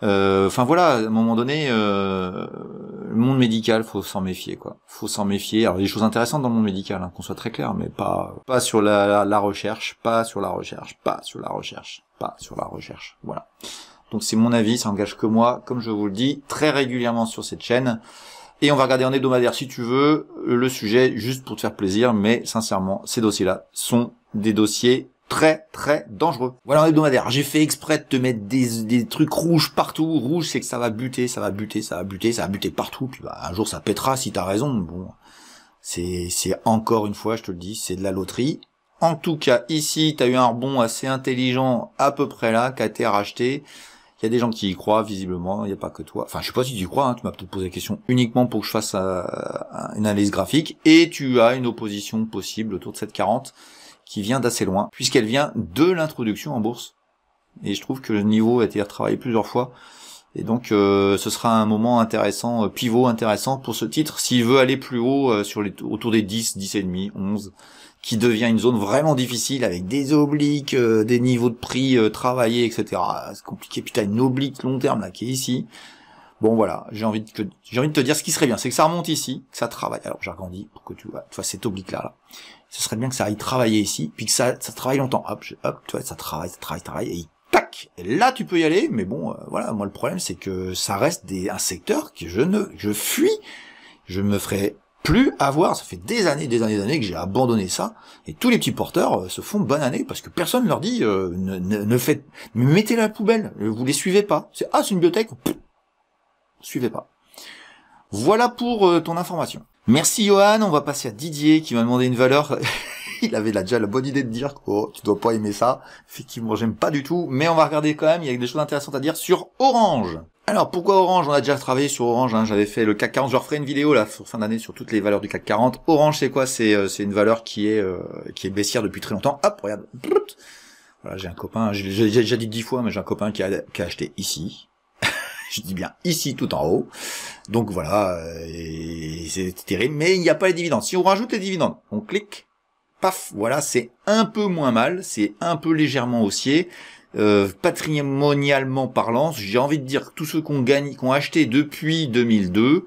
Voilà, à un moment donné, le monde médical, faut s'en méfier, quoi. Faut s'en méfier. Alors, il y a des choses intéressantes dans le monde médical, hein, qu'on soit très clair, mais pas sur la recherche, pas sur la recherche. Voilà. Donc c'est mon avis, ça engage que moi, comme je vous le dis, très régulièrement sur cette chaîne. Et on va regarder en hebdomadaire si tu veux le sujet, juste pour te faire plaisir, mais sincèrement, ces dossiers-là sont des dossiers très très dangereux. Voilà, en hebdomadaire, j'ai fait exprès de te mettre des trucs rouges partout. Rouge, c'est que ça va buter partout, puis un jour ça pètera si t'as raison. Bon, c'est encore une fois, je te le dis, c'est de la loterie. En tout cas, ici, t'as eu un rebond assez intelligent à peu près là, qui a été racheté. Il y a des gens qui y croient, visiblement, il n'y a pas que toi. Enfin, je sais pas si tu y crois, hein, tu m'as peut-être posé la question uniquement pour que je fasse une analyse graphique. Et tu as une opposition possible autour de cette 40 qui vient d'assez loin, puisqu'elle vient de l'introduction en bourse et je trouve que le niveau a été retravaillé plusieurs fois. Et donc ce sera un moment intéressant, pivot intéressant pour ce titre, s'il veut aller plus haut sur autour des 10, 10 et demi, 11, qui devient une zone vraiment difficile avec des obliques, des niveaux de prix travaillés, etc. C'est compliqué. Putain, une oblique long terme là qui est ici. Bon voilà, j'ai envie de te dire ce qui serait bien, c'est que ça remonte ici, que ça travaille. Alors j'agrandis pour que tu vois cette oblique là. Ce serait bien que ça aille travailler ici, puis que ça travaille longtemps. Hop, tu vois, ça travaille, et tac, et là tu peux y aller, mais bon, voilà, moi le problème c'est que ça reste un secteur que je fuis, je me ferai plus avoir, ça fait des années que j'ai abandonné ça, et tous les petits porteurs se font bonne année, parce que personne leur dit, mettez la poubelle, vous les suivez pas, c'est une bibliothèque, suivez pas. Voilà pour ton information. Merci Johan, on va passer à Didier qui m'a demandé une valeur. Il avait déjà la bonne idée de dire oh tu dois pas aimer ça. Effectivement j'aime pas du tout, mais on va regarder quand même, il y a des choses intéressantes à dire sur Orange. Alors pourquoi Orange? On a déjà travaillé sur Orange, hein. J'avais fait le CAC 40, je referai une vidéo là sur fin d'année sur toutes les valeurs du CAC 40. Orange c'est quoi? C'est une valeur qui est baissière depuis très longtemps. Hop, regarde. Voilà, j'ai un copain, j'ai déjà dit 10 fois, mais j'ai un copain qui a acheté ici. Je dis bien ici tout en haut. Donc voilà, c'est terrible, mais il n'y a pas les dividendes. Si on rajoute les dividendes, on clique, paf, voilà, c'est un peu moins mal, c'est un peu légèrement haussier. Patrimonialement parlant, j'ai envie de dire que tous ceux qu'on ont acheté depuis 2002,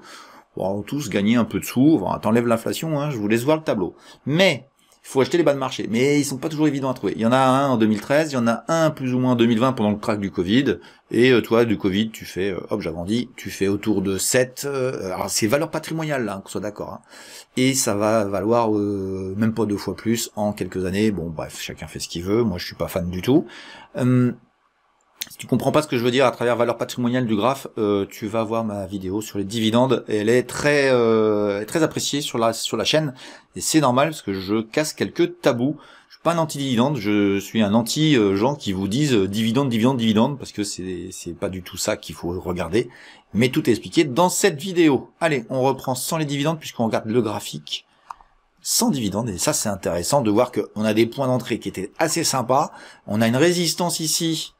ont tous gagné un peu de sous. Bon, t'enlèves l'inflation, hein, je vous laisse voir le tableau. Mais il faut acheter les bas de marché, mais ils sont pas toujours évidents à trouver. Il y en a un en 2013, il y en a un plus ou moins en 2020 pendant le crack du Covid, et toi, du Covid, tu fais, j'agrandis, tu fais autour de 7, alors c'est valeur patrimoniale, là, qu'on soit d'accord, hein, et ça va valoir même pas 2 fois plus en quelques années. Bon, bref, chacun fait ce qu'il veut, moi je suis pas fan du tout. Si tu comprends pas ce que je veux dire à travers valeur patrimoniale du graphe, tu vas voir ma vidéo sur les dividendes, et elle est très appréciée sur la chaîne, et c'est normal parce que je casse quelques tabous. Je suis pas un anti-dividende, je suis un anti-gens qui vous disent dividende, parce que c'est pas du tout ça qu'il faut regarder, mais tout est expliqué dans cette vidéo. Allez, on reprend sans les dividendes puisqu'on regarde le graphique sans dividendes, et ça c'est intéressant de voir qu'on a des points d'entrée qui étaient assez sympas, on a une résistance ici.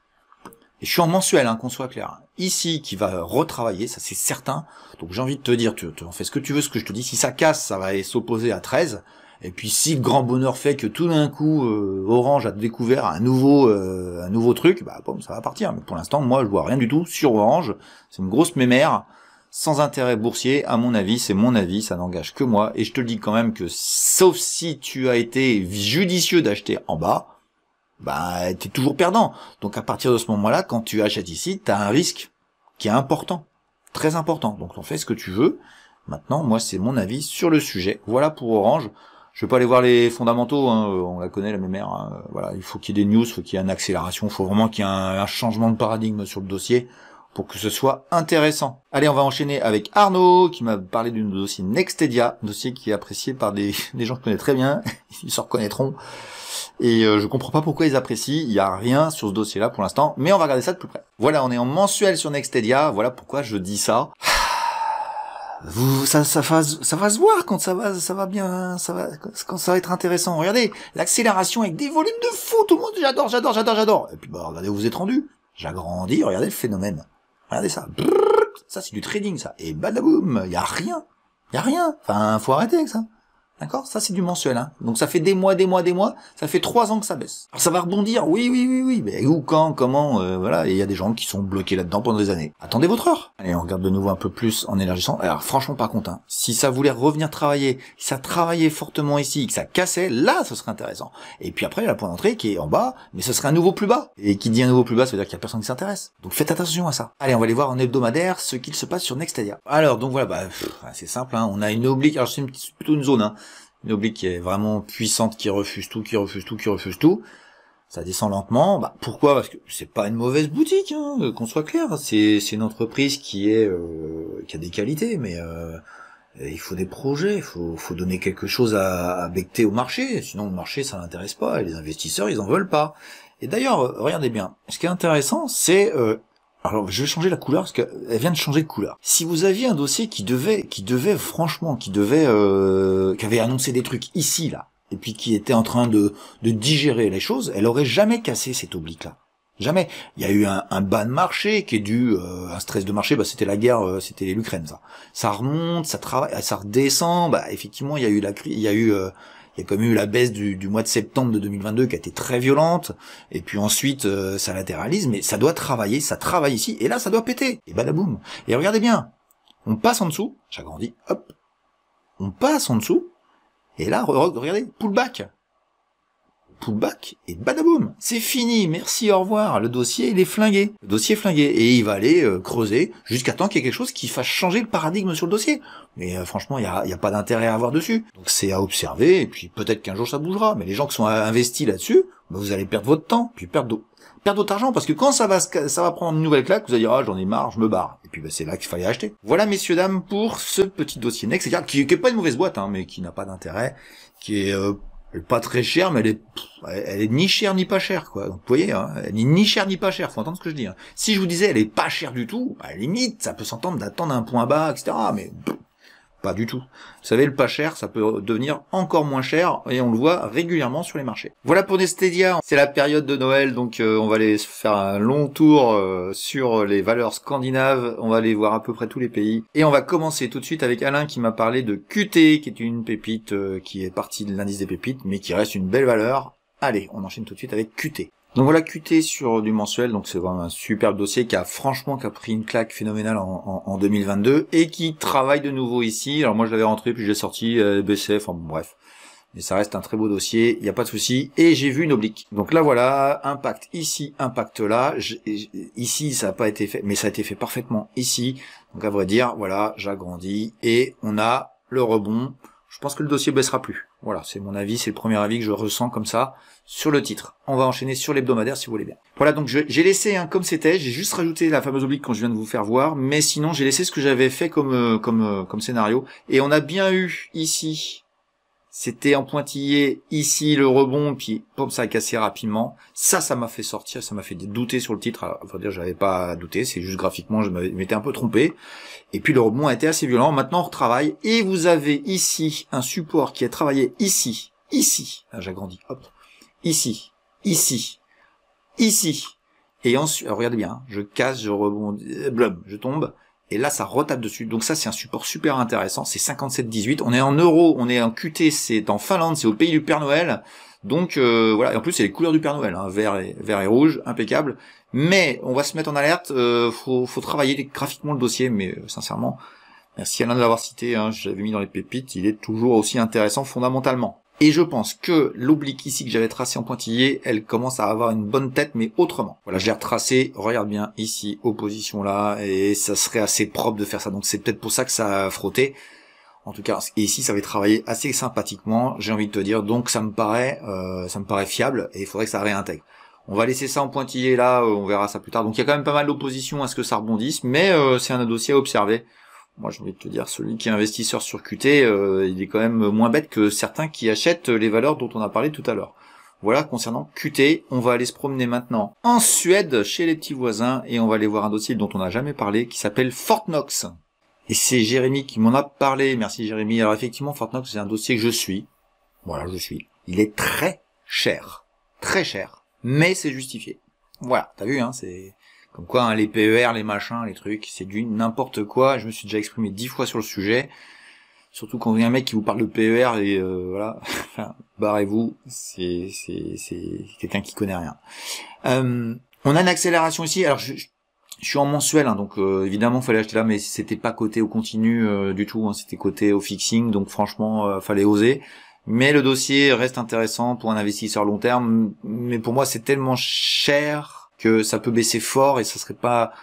Et je suis en mensuel, hein, qu'on soit clair. Ici, qui va retravailler, ça c'est certain. Donc j'ai envie de te dire, tu en fais ce que tu veux, ce que je te dis. Si ça casse, ça va aller s'opposer à 13. Et puis si le grand bonheur fait que tout d'un coup, Orange a découvert un nouveau truc, bah bon, ça va partir. Mais pour l'instant, moi, je vois rien du tout sur Orange. C'est une grosse mémère, sans intérêt boursier. À mon avis, c'est mon avis, ça n'engage que moi. Et je te le dis quand même que, sauf si tu as été judicieux d'acheter en bas, bah t'es toujours perdant. Donc à partir de ce moment-là, quand tu achètes ici, t'as un risque qui est important, très important. Donc on fait ce que tu veux. Maintenant, moi c'est mon avis sur le sujet. Voilà pour Orange. Je vais pas aller voir les fondamentaux, hein, on la connaît la mémère. Hein. Voilà, il faut qu'il y ait des news, il faut qu'il y ait une accélération, il faut vraiment qu'il y ait un changement de paradigme sur le dossier pour que ce soit intéressant. Allez, on va enchaîner avec Arnaud qui m'a parlé d'un dossier Nextedia, un dossier qui est apprécié par des gens que je connais très bien, ils se reconnaîtront. Et je comprends pas pourquoi ils apprécient, il y a rien sur ce dossier-là pour l'instant, mais on va regarder ça de plus près. Voilà, on est en mensuel sur Nextedia, voilà pourquoi je dis ça. Ça va se voir quand ça va bien, quand ça va être intéressant. Regardez, l'accélération avec des volumes de fou, tout le monde, j'adore. Et puis bah regardez où vous êtes rendu. J'agrandis, regardez le phénomène. Regardez ça. Ça c'est du trading ça. Et badaboum, y a rien. Enfin, faut arrêter avec ça. D'accord? Ça, c'est du mensuel, hein. Donc, ça fait des mois. Ça fait 3 ans que ça baisse. Alors, ça va rebondir. Oui. Mais où, quand, comment, voilà. Et il y a des gens qui sont bloqués là-dedans pendant des années. Attendez votre heure. Allez, on regarde de nouveau un peu plus en élargissant. Alors, franchement, par contre, hein, si ça voulait revenir travailler, si ça travaillait fortement ici, que ça cassait, là, ce serait intéressant. Et puis après, il y a le point d'entrée qui est en bas, mais ce serait un nouveau plus bas. Et qui dit un nouveau plus bas, ça veut dire qu'il y a personne qui s'intéresse. Donc, faites attention à ça. Allez, on va aller voir en hebdomadaire ce qu'il se passe sur Nextedia. Alors, donc voilà, c'est simple, hein. On a une oblique. Alors, c'est plutôt une zone, hein. Une oblique qui est vraiment puissante, qui refuse tout. Ça descend lentement. Bah, pourquoi? Parce que c'est pas une mauvaise boutique, hein, qu'on soit clair. C'est une entreprise qui a des qualités, mais il faut des projets, il faut donner quelque chose à becter au marché. Sinon, le marché, ça l'intéresse pas. Et les investisseurs, ils en veulent pas. Et d'ailleurs, regardez bien. Ce qui est intéressant, c'est alors, je vais changer la couleur parce qu'elle vient de changer de couleur. Si vous aviez un dossier qui avait annoncé des trucs ici, là, et puis qui était en train de digérer les choses, elle aurait jamais cassé cette oblique-là. Jamais. Il y a eu un bas de marché qui est dû un stress de marché, bah c'était la guerre, c'était l'Ukraine ça. Ça remonte, ça travaille, ça redescend, bah effectivement il y a eu la crise, il y a quand même eu la baisse du mois de septembre de 2022 qui a été très violente, et puis ensuite ça latéralise, mais ça doit travailler, ça travaille ici, et là ça doit péter, et badaboum. Et regardez bien, on passe en dessous, j'agrandis, hop, on passe en dessous, et là regardez, pullback, et badaboum, c'est fini, merci, au revoir, le dossier il est flingué, et il va aller creuser jusqu'à temps qu'il y ait quelque chose qui fasse changer le paradigme sur le dossier. Mais franchement, il y a pas d'intérêt à avoir dessus. Donc c'est à observer, et puis peut-être qu'un jour ça bougera, mais les gens qui sont investis là-dessus, bah, vous allez perdre votre temps, puis perdre votre argent, parce que quand ça va prendre une nouvelle claque, vous allez dire, ah j'en ai marre, je me barre. Et puis bah, c'est là qu'il fallait acheter. Voilà messieurs, dames, pour ce petit dossier Next, c'est-à-dire qui est pas une mauvaise boîte, hein, mais qui n'a pas d'intérêt, qui est pas très chère, mais elle est ni chère ni pas chère, quoi. Donc vous voyez, hein, elle est ni chère ni pas chère, faut entendre ce que je dis. Hein. Si je vous disais elle est pas chère du tout, à la limite, ça peut s'entendre d'attendre un point bas, etc. Mais pas du tout. Vous savez, le pas cher, ça peut devenir encore moins cher, et on le voit régulièrement sur les marchés. Voilà pour Nestedia, c'est la période de Noël, donc on va aller faire un long tour sur les valeurs scandinaves, on va aller voir à peu près tous les pays, et on va commencer tout de suite avec Alain qui m'a parlé de QT, qui est une pépite qui est partie de l'indice des pépites, mais qui reste une belle valeur. Allez, on enchaîne tout de suite avec QT. Donc voilà QT sur du mensuel, donc c'est vraiment un superbe dossier qui a pris une claque phénoménale en 2022 et qui travaille de nouveau ici. Alors moi je l'avais rentré puis je l'ai sorti, baissé, enfin bon, bref. Mais ça reste un très beau dossier, il n'y a pas de souci. Et j'ai vu une oblique. Donc là voilà, impact ici, impact là. Ici ça n'a pas été fait, mais ça a été fait parfaitement ici. Donc à vrai dire, voilà, j'agrandis et on a le rebond. Je pense que le dossier baissera plus. Voilà, c'est mon avis, c'est le premier avis que je ressens comme ça sur le titre. On va enchaîner sur l'hebdomadaire si vous voulez bien. Voilà, donc j'ai laissé comme c'était, j'ai juste rajouté la fameuse oblique quand je viens de vous faire voir, mais sinon j'ai laissé ce que j'avais fait comme scénario. Et on a bien eu ici, c'était en pointillé, ici le rebond, puis pom, ça a cassé rapidement. Ça m'a fait sortir, ça m'a fait douter sur le titre. Alors, faut dire, j'avais pas douté, c'est juste graphiquement, je m'étais un peu trompé. Et puis le rebond a été assez violent. Maintenant on retravaille, et vous avez ici un support qui est travaillé ici. Là j'agrandis, hop. Ici. Et ensuite, regardez bien, je casse, je rebondis, blum, je tombe. Et là, ça retape dessus. Donc ça, c'est un support super intéressant. C'est 57,18. On est en euros, on est en QT, c'est en Finlande, c'est au pays du Père Noël. Donc voilà. Et en plus, c'est les couleurs du Père Noël, hein, vert et rouge, impeccable. Mais on va se mettre en alerte. Faut travailler graphiquement le dossier, mais sincèrement, merci Alain de l'avoir cité. Hein, je l'avais mis dans les pépites. Il est toujours aussi intéressant fondamentalement. Et je pense que l'oblique ici que j'avais tracé en pointillé, elle commence à avoir une bonne tête, mais autrement. Voilà, je l'ai retracé, regarde bien, ici, opposition là, et ça serait assez propre de faire ça. Donc c'est peut-être pour ça que ça a frotté. En tout cas, et ici, ça avait travaillé assez sympathiquement, j'ai envie de te dire. Donc ça me paraît fiable, et il faudrait que ça réintègre. On va laisser ça en pointillé là, on verra ça plus tard. Donc il y a quand même pas mal d'opposition à ce que ça rebondisse, mais c'est un dossier à observer. Moi, j'ai envie de te dire, celui qui est investisseur sur QT, il est quand même moins bête que certains qui achètent les valeurs dont on a parlé tout à l'heure. Voilà, concernant QT, on va aller se promener maintenant en Suède, chez les petits voisins, et on va aller voir un dossier dont on n'a jamais parlé, qui s'appelle Fortnox. Et c'est Jérémy qui m'en a parlé, merci Jérémy. Alors effectivement, Fortnox, c'est un dossier que je suis. Voilà, je suis. Il est très cher, mais c'est justifié. Voilà, t'as vu, hein, c'est... Comme quoi, hein, les PER, les machins, les trucs, c'est du n'importe quoi. Je me suis déjà exprimé 10 fois sur le sujet. Surtout quand il y a un mec qui vous parle de PER et voilà, enfin, barrez-vous, c'est quelqu'un qui connaît rien. On a une accélération ici. Alors, je suis en mensuel, hein, donc évidemment, fallait acheter là, mais c'était pas coté au continu du tout. Hein, c'était coté au fixing, donc franchement, fallait oser. Mais le dossier reste intéressant pour un investisseur long terme. Mais pour moi, c'est tellement cher que ça peut baisser fort et ça serait pas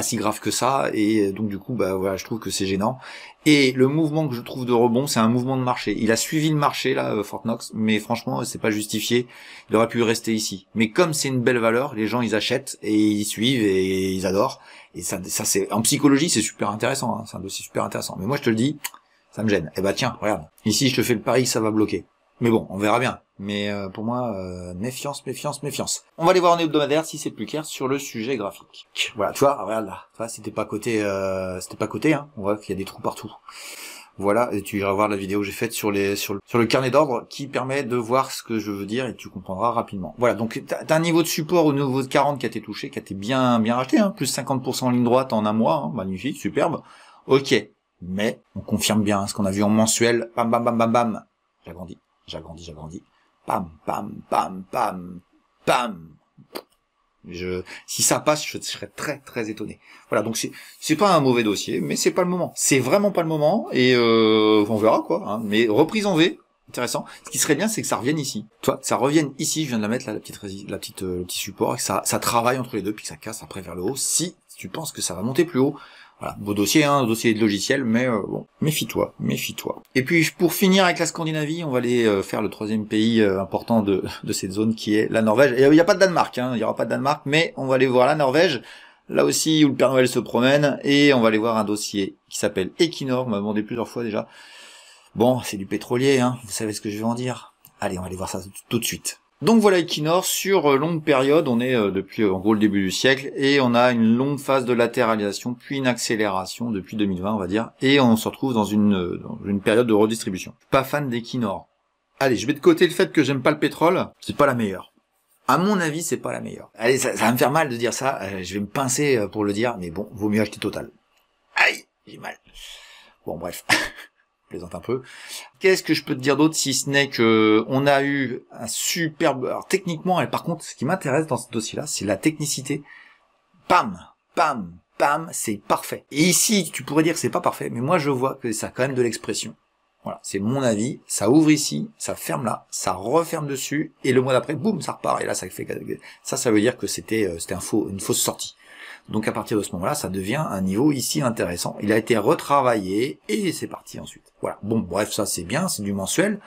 si grave que ça, et donc du coup bah voilà, je trouve que c'est gênant. Et le mouvement que je trouve de rebond, c'est un mouvement de marché. Il a suivi le marché là, Fortnox, mais franchement c'est pas justifié. Il aurait pu rester ici. Mais comme c'est une belle valeur, les gens ils achètent et ils suivent et ils adorent. Et ça c'est en psychologie c'est super intéressant. Hein. C'est un dossier super intéressant. Mais moi je te le dis, ça me gêne. Eh bah tiens, regarde. Ici je te fais le pari que ça va bloquer. Mais bon, on verra bien. Mais pour moi, méfiance. On va aller voir en hebdomadaire si c'est plus clair sur le sujet graphique. Voilà, tu vois, regarde là. Tu vois, c'était pas coté, hein. On voit qu'il y a des trous partout. Voilà, et tu iras voir la vidéo que j'ai faite sur le carnet d'ordre qui permet de voir ce que je veux dire et tu comprendras rapidement. Voilà, donc t'as un niveau de support au niveau de 40 qui a été touché, qui a été bien racheté, hein, plus 50% en ligne droite en un mois, hein, magnifique, superbe. Ok, mais on confirme bien hein, ce qu'on a vu en mensuel, bam bam bam bam bam, j'agrandis, pam pam pam pam pam. Si ça passe, je serais très très étonné. Voilà, donc c'est pas un mauvais dossier, mais c'est pas le moment. C'est vraiment pas le moment, et on verra quoi. Hein. Mais reprise en V, intéressant. Ce qui serait bien, c'est que ça revienne ici. Toi, ça revienne ici. Je viens de la mettre là, le petit support, et que ça travaille entre les deux, puis que ça casse après vers le haut. Si tu penses que ça va monter plus haut. Voilà, beau dossier, hein, dossier de logiciel, mais bon, méfie-toi. Et puis pour finir avec la Scandinavie, on va aller faire le troisième pays important de cette zone qui est la Norvège. Et il n'y a pas de Danemark, hein, il n'y aura pas de Danemark, mais on va aller voir la Norvège, là aussi où le Père Noël se promène, et on va aller voir un dossier qui s'appelle Equinor, on m'a demandé plusieurs fois déjà. Bon, c'est du pétrolier, hein, vous savez ce que je vais en dire. Allez, on va aller voir ça tout de suite. Donc voilà Equinor, sur longue période, on est depuis en gros le début du siècle, et on a une longue phase de latéralisation, puis une accélération depuis 2020 on va dire, et on se retrouve dans une période de redistribution. Pas fan d'Equinor. Allez, je mets de côté le fait que j'aime pas le pétrole, c'est pas la meilleure. À mon avis, c'est pas la meilleure. Allez, ça va me faire mal de dire ça, je vais me pincer pour le dire, mais bon, vaut mieux acheter Total. Aïe, j'ai mal. Bon bref. Plaisante un peu. Qu'est-ce que je peux te dire d'autre si ce n'est que on a eu un superbe... Alors techniquement, et par contre, ce qui m'intéresse dans ce dossier-là, c'est la technicité. Pam, pam, pam, c'est parfait. Et ici, tu pourrais dire que c'est pas parfait, mais moi je vois que ça a quand même de l'expression. Voilà, c'est mon avis. Ça ouvre ici, ça ferme là, ça referme dessus, et le mois d'après, boum, ça repart. Et là, ça fait ça veut dire que c'était une fausse sortie. Donc à partir de ce moment-là, ça devient un niveau ici intéressant. Il a été retravaillé et c'est parti ensuite. Voilà. Bon, bref, ça c'est bien, c'est du mensuel.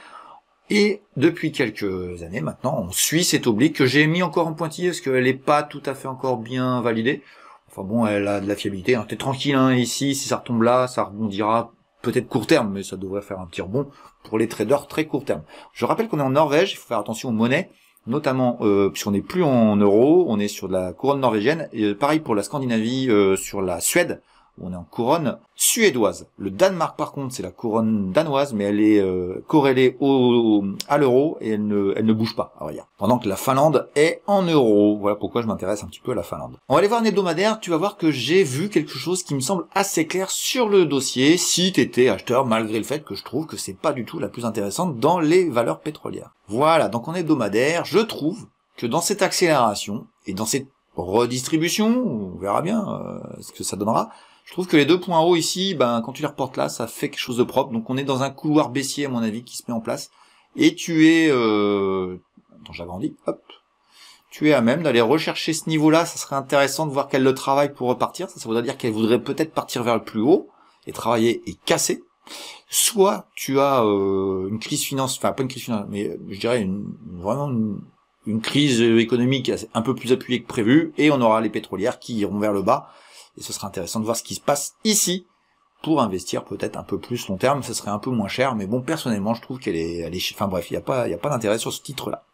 Et depuis quelques années maintenant, on suit cette oblique que j'ai mis encore en pointillé parce qu'elle n'est pas tout à fait encore bien validée. Enfin bon, elle a de la fiabilité. Hein. T'es tranquille hein, ici, si ça retombe là, ça rebondira peut-être court terme, mais ça devrait faire un petit rebond pour les traders très court terme. Je rappelle qu'on est en Norvège, il faut faire attention aux monnaies. Notamment puisqu'on n'est plus en euros, on est sur de la couronne norvégienne, et pareil pour la Scandinavie, sur la Suède, où on est en couronne suédoise. Le Danemark par contre c'est la couronne danoise, mais elle est corrélée à l'euro, et elle ne bouge pas, à vrai dire. Pendant que la Finlande est en euros. Voilà pourquoi je m'intéresse un petit peu à la Finlande. On va aller voir un hebdomadaire, tu vas voir que j'ai vu quelque chose qui me semble assez clair sur le dossier, si t'étais acheteur, malgré le fait que je trouve que c'est pas du tout la plus intéressante dans les valeurs pétrolières. Voilà, donc en hebdomadaire, je trouve que dans cette accélération, et dans cette redistribution, on verra bien ce que ça donnera, je trouve que les deux points hauts ici, quand tu les reportes là, ça fait quelque chose de propre. Donc on est dans un couloir baissier à mon avis qui se met en place. Et tu es... Attends, j'agrandis, hop. Tu es à même d'aller rechercher ce niveau-là. Ça serait intéressant de voir qu'elle le travaille pour repartir. Ça voudrait dire qu'elle voudrait peut-être partir vers le plus haut et travailler et casser. Soit tu as une crise financière, enfin pas une crise financière, mais je dirais vraiment une crise économique un peu plus appuyée que prévu. Et on aura les pétrolières qui iront vers le bas. Et ce sera intéressant de voir ce qui se passe ici pour investir peut-être un peu plus long terme. Ce serait un peu moins cher, mais bon, personnellement, je trouve qu'elle est, enfin bref, il y a pas d'intérêt sur ce titre-là.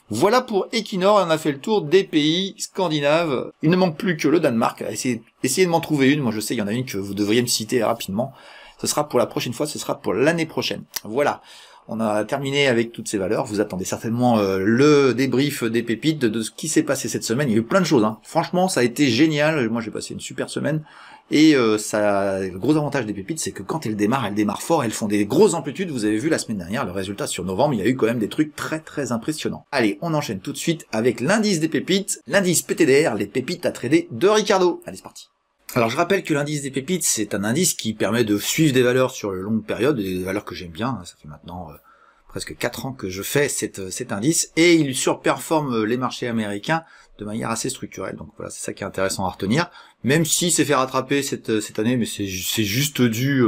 Voilà pour Equinor, on a fait le tour des pays scandinaves. Il ne manque plus que le Danemark. Essayez de m'en trouver une. Moi, je sais, il y en a une que vous devriez me citer rapidement. Ce sera pour la prochaine fois, ce sera pour l'année prochaine. Voilà. On a terminé avec toutes ces valeurs. Vous attendez certainement le débrief des pépites, de ce qui s'est passé cette semaine. Il y a eu plein de choses. Hein. Franchement, ça a été génial. Moi, j'ai passé une super semaine. Et le gros avantage des pépites, c'est que quand elles démarrent fort. Elles font des grosses amplitudes. Vous avez vu la semaine dernière, le résultat sur novembre, il y a eu quand même des trucs très très impressionnants. Allez, on enchaîne tout de suite avec l'indice des pépites, l'indice PTDR, les pépites à trader de Ricardo. Allez, c'est parti. Alors je rappelle que l'indice des pépites, c'est un indice qui permet de suivre des valeurs sur une longue période, des valeurs que j'aime bien, ça fait maintenant presque 4 ans que je fais cet indice, et il surperforme les marchés américains de manière assez structurelle, donc voilà, c'est ça qui est intéressant à retenir, même si c'est fait rattraper cette année, mais c'est juste dû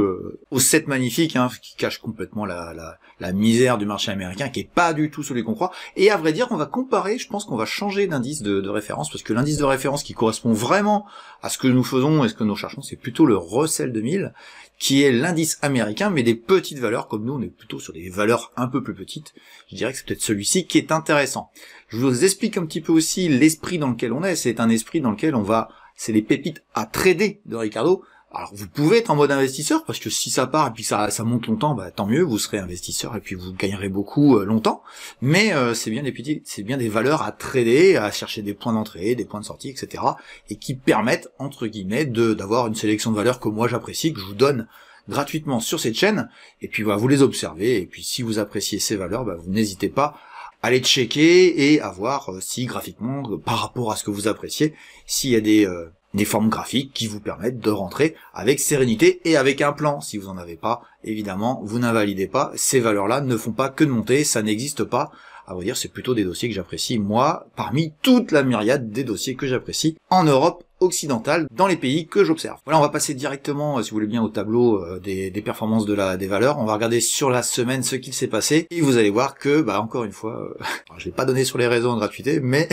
au set magnifique, hein, qui cache complètement la misère du marché américain, qui est pas du tout celui qu'on croit, et à vrai dire, on va comparer, je pense qu'on va changer d'indice de référence, parce que l'indice de référence qui correspond vraiment à ce que nous faisons et ce que nous cherchons, c'est plutôt le Russell 2000, qui est l'indice américain, mais des petites valeurs, comme nous, on est plutôt sur des valeurs un peu plus petites. Je dirais que c'est peut-être celui-ci qui est intéressant. Je vous explique un petit peu aussi l'esprit dans lequel on est. C'est un esprit dans lequel c'est les pépites à trader de Ricardo. Alors vous pouvez être en mode investisseur, parce que si ça part et puis ça monte longtemps, bah tant mieux, vous serez investisseur et puis vous gagnerez beaucoup longtemps. Mais c'est bien des valeurs à trader, à chercher des points d'entrée, des points de sortie, etc. et qui permettent entre guillemets d'avoir une sélection de valeurs que moi j'apprécie, que je vous donne gratuitement sur cette chaîne. Et puis voilà, vous les observez et puis si vous appréciez ces valeurs, bah, vous n'hésitez pas à les checker et à voir si graphiquement, par rapport à ce que vous appréciez, s'il y a des formes graphiques qui vous permettent de rentrer avec sérénité et avec un plan. Si vous en avez pas, évidemment, vous n'invalidez pas. Ces valeurs-là ne font pas que de monter, ça n'existe pas. À vrai dire, c'est plutôt des dossiers que j'apprécie, moi, parmi toute la myriade des dossiers que j'apprécie en Europe occidentale, dans les pays que j'observe. Voilà, on va passer directement, si vous voulez bien, au tableau des performances des valeurs. On va regarder sur la semaine ce qu'il s'est passé, et vous allez voir que, bah encore une fois, je l'ai pas donné sur les réseaux en gratuité, mais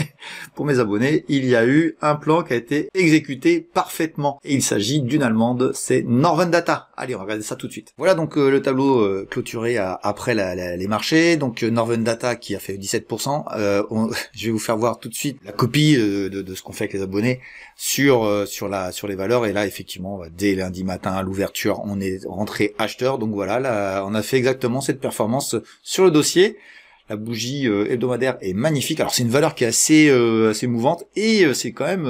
pour mes abonnés, il y a eu un plan qui a été exécuté parfaitement. Et il s'agit d'une allemande, c'est Northern Data. Allez, on va regarder ça tout de suite. Voilà donc le tableau clôturé après les marchés. Donc Northern Data qui a fait 17%. Je vais vous faire voir tout de suite la copie de ce qu'on fait avec les abonnés sur les valeurs. Et là, effectivement, dès lundi matin à l'ouverture, on est rentré acheteur. Donc voilà, là, on a fait exactement cette performance sur le dossier. La bougie hebdomadaire est magnifique. Alors c'est une valeur qui est assez mouvante et c'est quand même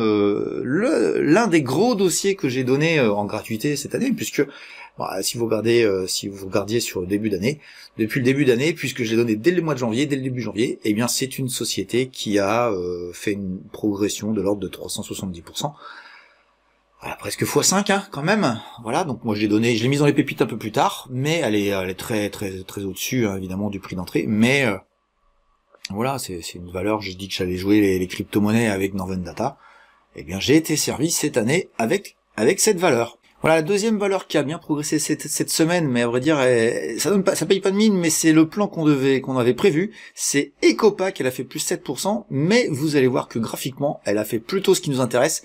l'un des gros dossiers que j'ai donné en gratuité cette année, puisque bah, si vous regardiez sur le début d'année, depuis le début d'année, puisque je l'ai donné dès le mois de janvier, dès le début janvier, eh bien c'est une société qui a fait une progression de l'ordre de 370%. Voilà, presque x5 hein, quand même. Voilà, donc moi je l'ai mise dans les pépites un peu plus tard, mais elle est très très très au-dessus hein, évidemment du prix d'entrée. Mais voilà, c'est une valeur. J'ai dit que j'allais jouer les crypto-monnaies avec Northern Data. Eh bien j'ai été servi cette année avec cette valeur. Voilà, la deuxième valeur qui a bien progressé cette semaine, mais à vrai dire, ça paye pas de mine, mais c'est le plan qu'on avait prévu. C'est Ecopac, elle a fait plus 7%, mais vous allez voir que graphiquement, elle a fait plutôt ce qui nous intéresse.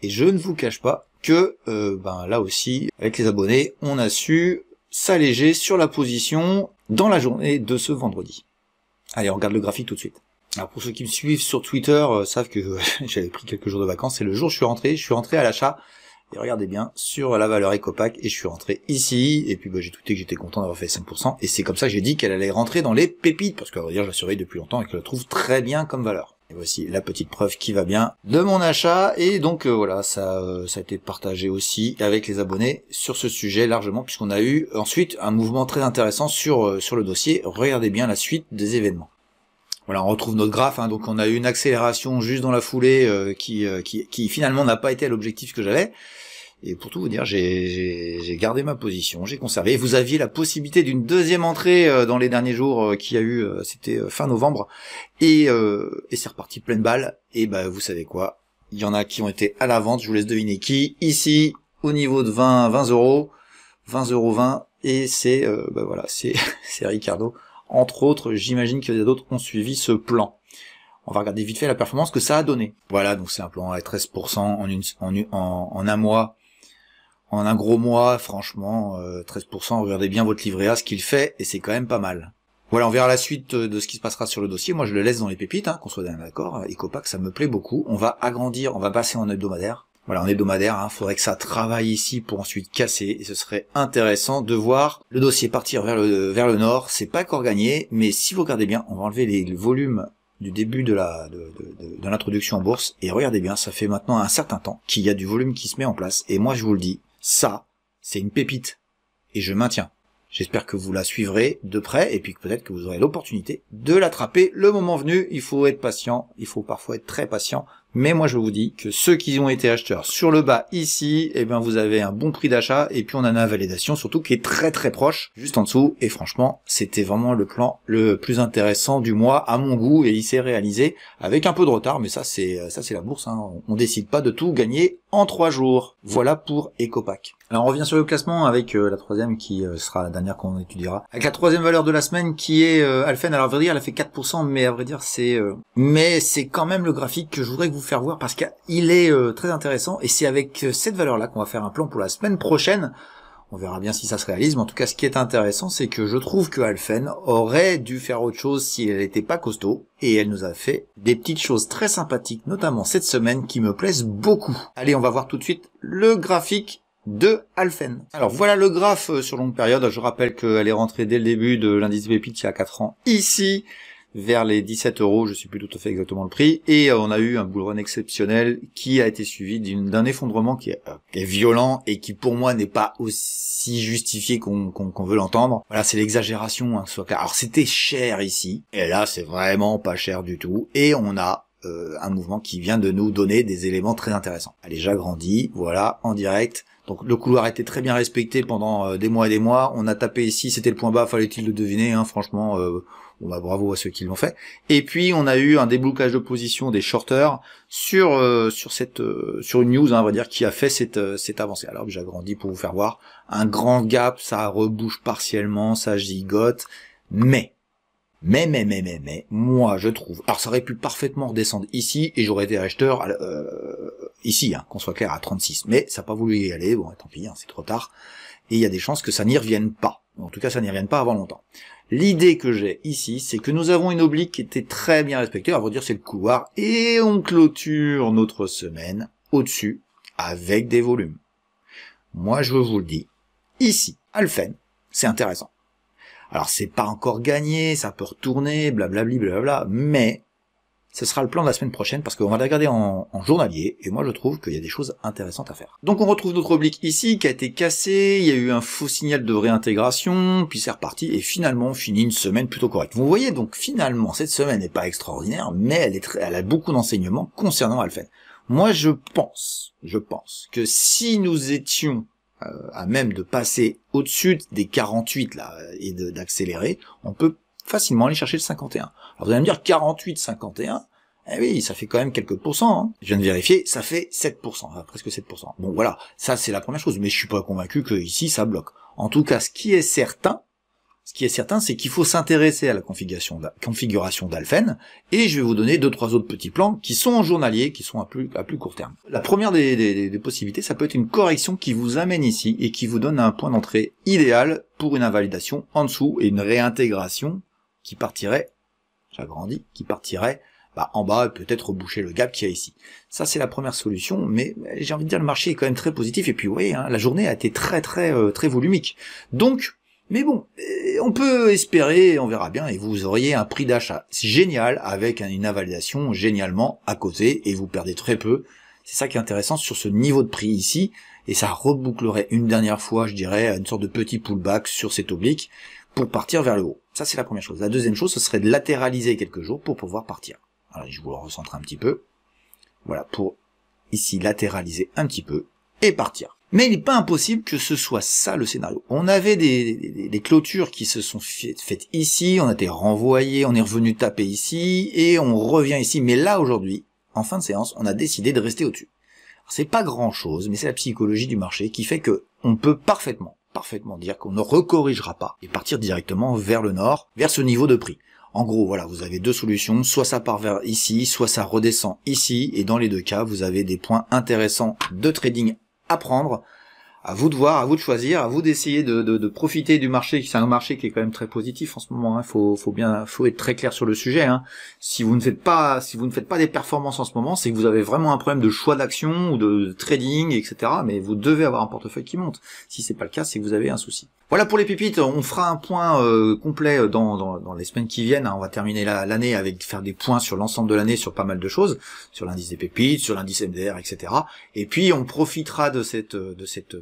Et je ne vous cache pas que là aussi, avec les abonnés, on a su s'alléger sur la position dans la journée de ce vendredi. Allez, on regarde le graphique tout de suite. Alors pour ceux qui me suivent sur Twitter, savent que j'avais pris quelques jours de vacances, c'est le jour où je suis rentré à l'achat. Et regardez bien, sur la valeur Ecopac, et je suis rentré ici, et puis j'ai tweeté que j'étais content d'avoir fait 5%, et c'est comme ça que j'ai dit qu'elle allait rentrer dans les pépites, parce que à vrai dire, je la surveille depuis longtemps et que je la trouve très bien comme valeur. Et voici la petite preuve qui va bien de mon achat, et donc voilà, ça a été partagé aussi avec les abonnés sur ce sujet largement, puisqu'on a eu ensuite un mouvement très intéressant sur le dossier. Regardez bien la suite des événements. Voilà, on retrouve notre graphe, hein, donc on a eu une accélération juste dans la foulée qui finalement n'a pas été à l'objectif que j'avais. Et pour tout vous dire, j'ai gardé ma position, j'ai conservé. Vous aviez la possibilité d'une deuxième entrée dans les derniers jours qu'il y a eu, c'était fin novembre, et c'est reparti pleine balle. Et vous savez quoi, il y en a qui ont été à la vente, je vous laisse deviner qui. Ici, au niveau de 20 euros, 20,20 €, et c'est voilà, c'est Ricardo. Entre autres, j'imagine qu'il y a d'autres qui ont suivi ce plan. On va regarder vite fait la performance que ça a donné. Voilà, donc c'est un plan à 13% en un mois. En un gros mois, franchement, 13%, regardez bien votre livret A, ce qu'il fait, et c'est quand même pas mal. Voilà, on verra la suite de ce qui se passera sur le dossier. Moi, je le laisse dans les pépites, hein, qu'on soit d'accord. Ecopac, ça me plaît beaucoup. On va agrandir, on va passer en hebdomadaire. Voilà, en hebdomadaire, hein, faudrait que ça travaille ici pour ensuite casser, et ce serait intéressant de voir le dossier partir vers le nord. C'est pas encore gagné, mais si vous regardez bien, on va enlever les volumes du début de l'introduction en bourse, et regardez bien, ça fait maintenant un certain temps qu'il y a du volume qui se met en place, et moi je vous le dis, ça, c'est une pépite, et je maintiens. J'espère que vous la suivrez de près, et puis peut-être que vous aurez l'opportunité de l'attraper le moment venu. Il faut être patient, il faut parfois être très patient, mais moi je vous dis que ceux qui ont été acheteurs sur le bas ici, eh bien vous avez un bon prix d'achat, et puis on a une validation surtout qui est très très proche, juste en dessous, et franchement, c'était vraiment le plan le plus intéressant du mois à mon goût, et il s'est réalisé avec un peu de retard, mais ça c'est la bourse, hein. On décide pas de tout gagner en 3 jours. Voilà pour Ecopac. Alors on revient sur le classement avec la troisième qui sera la dernière qu'on étudiera. Avec la troisième valeur de la semaine qui est Alphen. Alors à vrai dire elle a fait 4%, mais à vrai dire mais c'est quand même le graphique que je voudrais vous faire voir parce qu'il est très intéressant, et c'est avec cette valeur là qu'on va faire un plan pour la semaine prochaine. On verra bien si ça se réalise, mais en tout cas ce qui est intéressant c'est que je trouve que Alphen aurait dû faire autre chose si elle n'était pas costaud, et elle nous a fait des petites choses très sympathiques, notamment cette semaine, qui me plaisent beaucoup. Allez, on va voir tout de suite le graphique de Alphen. Alors voilà le graphe sur longue période. Je rappelle qu'elle est rentrée dès le début de l'indice des pépites il y a 4 ans ici, vers les 17 €, je sais plus tout à fait exactement le prix, et on a eu un bull run exceptionnel qui a été suivi d'un effondrement qui est violent et qui pour moi n'est pas aussi justifié qu'on veut l'entendre. Voilà, c'est l'exagération, hein, soit clair. Alors c'était cher ici, et là c'est vraiment pas cher du tout, et on a un mouvement qui vient de nous donner des éléments très intéressants. Allez, j'agrandis, voilà, en direct. Donc le couloir était très bien respecté pendant des mois et des mois. On a tapé ici, c'était le point bas, fallait-il le deviner, hein, franchement, bon bah bravo à ceux qui l'ont fait. Et puis on a eu un déblocage de position des shorters sur une news, hein, on va dire, qui a fait cette avancée. Alors j'agrandis pour vous faire voir un grand gap, ça rebouge partiellement, ça gigote, mais moi je trouve, alors ça aurait pu parfaitement redescendre ici et j'aurais été acheteur ici, hein, qu'on soit clair, à 36, mais ça n'a pas voulu y aller, bon tant pis, hein, c'est trop tard, et il y a des chances que ça n'y revienne pas, en tout cas ça n'y revienne pas avant longtemps. L'idée que j'ai ici, c'est que nous avons une oblique qui était très bien respectée, on va dire c'est le couloir, et on clôture notre semaine au-dessus avec des volumes. Moi je vous le dis, ici, Alphen, c'est intéressant. Alors c'est pas encore gagné, ça peut retourner, blablabli, blablabla, mais ce sera le plan de la semaine prochaine parce qu'on va la regarder en journalier et moi je trouve qu'il y a des choses intéressantes à faire. Donc on retrouve notre oblique ici qui a été cassé, il y a eu un faux signal de réintégration, puis c'est reparti et finalement on finit une semaine plutôt correcte. Vous voyez donc finalement cette semaine n'est pas extraordinaire, mais elle a beaucoup d'enseignements concernant Alphen. Moi je pense que si nous étions à même de passer au-dessus des 48 là et d'accélérer, on peut facilement aller chercher le 51. Alors vous allez me dire 48, 51, eh oui, ça fait quand même quelques pourcents. Hein. Je viens de vérifier, ça fait 7%, presque 7%. Bon voilà, ça c'est la première chose, mais je suis pas convaincu que ici ça bloque. En tout cas, ce qui est certain, c'est qu'il faut s'intéresser à la configuration d'Alphen, et je vais vous donner 2-3 autres petits plans qui sont en journalier, qui sont à plus court terme. La première des possibilités, ça peut être une correction qui vous amène ici, et qui vous donne un point d'entrée idéal pour une invalidation en dessous, et une réintégration qui partirait, j'agrandis, qui partirait en bas, et peut-être reboucher le gap qu'il y a ici. Ça c'est la première solution, mais j'ai envie de dire le marché est quand même très positif, et puis vous voyez, hein, la journée a été très volumique. Donc, mais bon, on peut espérer, on verra bien, et vous auriez un prix d'achat génial avec une invalidation génialement à côté, et vous perdez très peu. C'est ça qui est intéressant sur ce niveau de prix ici, et ça rebouclerait une dernière fois, je dirais, une sorte de petit pullback sur cette oblique pour partir vers le haut. Ça c'est la première chose. La deuxième chose, ce serait de latéraliser quelques jours pour pouvoir partir. Alors je vous le recentre un petit peu. Voilà, pour ici latéraliser un petit peu et partir. Mais il n'est pas impossible que ce soit ça le scénario. On avait des clôtures qui se sont faites ici, on a été renvoyés, on est revenu taper ici, et on revient ici. Mais là, aujourd'hui, en fin de séance, on a décidé de rester au-dessus. C'est pas grand-chose, mais c'est la psychologie du marché qui fait que on peut parfaitement dire qu'on ne recorrigera pas et partir directement vers le nord, vers ce niveau de prix. En gros, voilà, vous avez deux solutions, soit ça part vers ici, soit ça redescend ici, et dans les deux cas, vous avez des points intéressants de trading à prendre. À vous de voir, à vous de choisir, à vous d'essayer de profiter du marché. C'est un marché qui est quand même très positif en ce moment. Hein. Faut être très clair sur le sujet. Hein. Si vous ne faites pas des performances en ce moment, c'est que vous avez vraiment un problème de choix d'action ou de trading, etc. Mais vous devez avoir un portefeuille qui monte. Si c'est pas le cas, c'est que vous avez un souci. Voilà pour les pépites. On fera un point complet dans les semaines qui viennent. Hein. On va terminer l'année avec faire des points sur l'ensemble de l'année sur pas mal de choses, sur l'indice des pépites, sur l'indice MDR, etc. Et puis on profitera de cette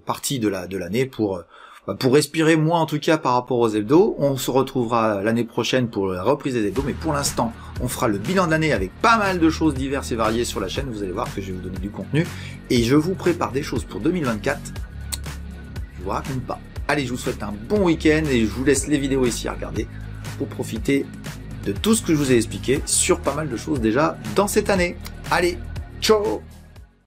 partie de l'année pour respirer, moi en tout cas par rapport aux hebdos. On se retrouvera l'année prochaine pour la reprise des hebdos, mais pour l'instant on fera le bilan de l'année avec pas mal de choses diverses et variées sur la chaîne. Vous allez voir que je vais vous donner du contenu et je vous prépare des choses pour 2024. Je vous raconte pas. Allez, je vous souhaite un bon week-end et je vous laisse les vidéos ici à regarder pour profiter de tout ce que je vous ai expliqué sur pas mal de choses déjà dans cette année. Allez, ciao!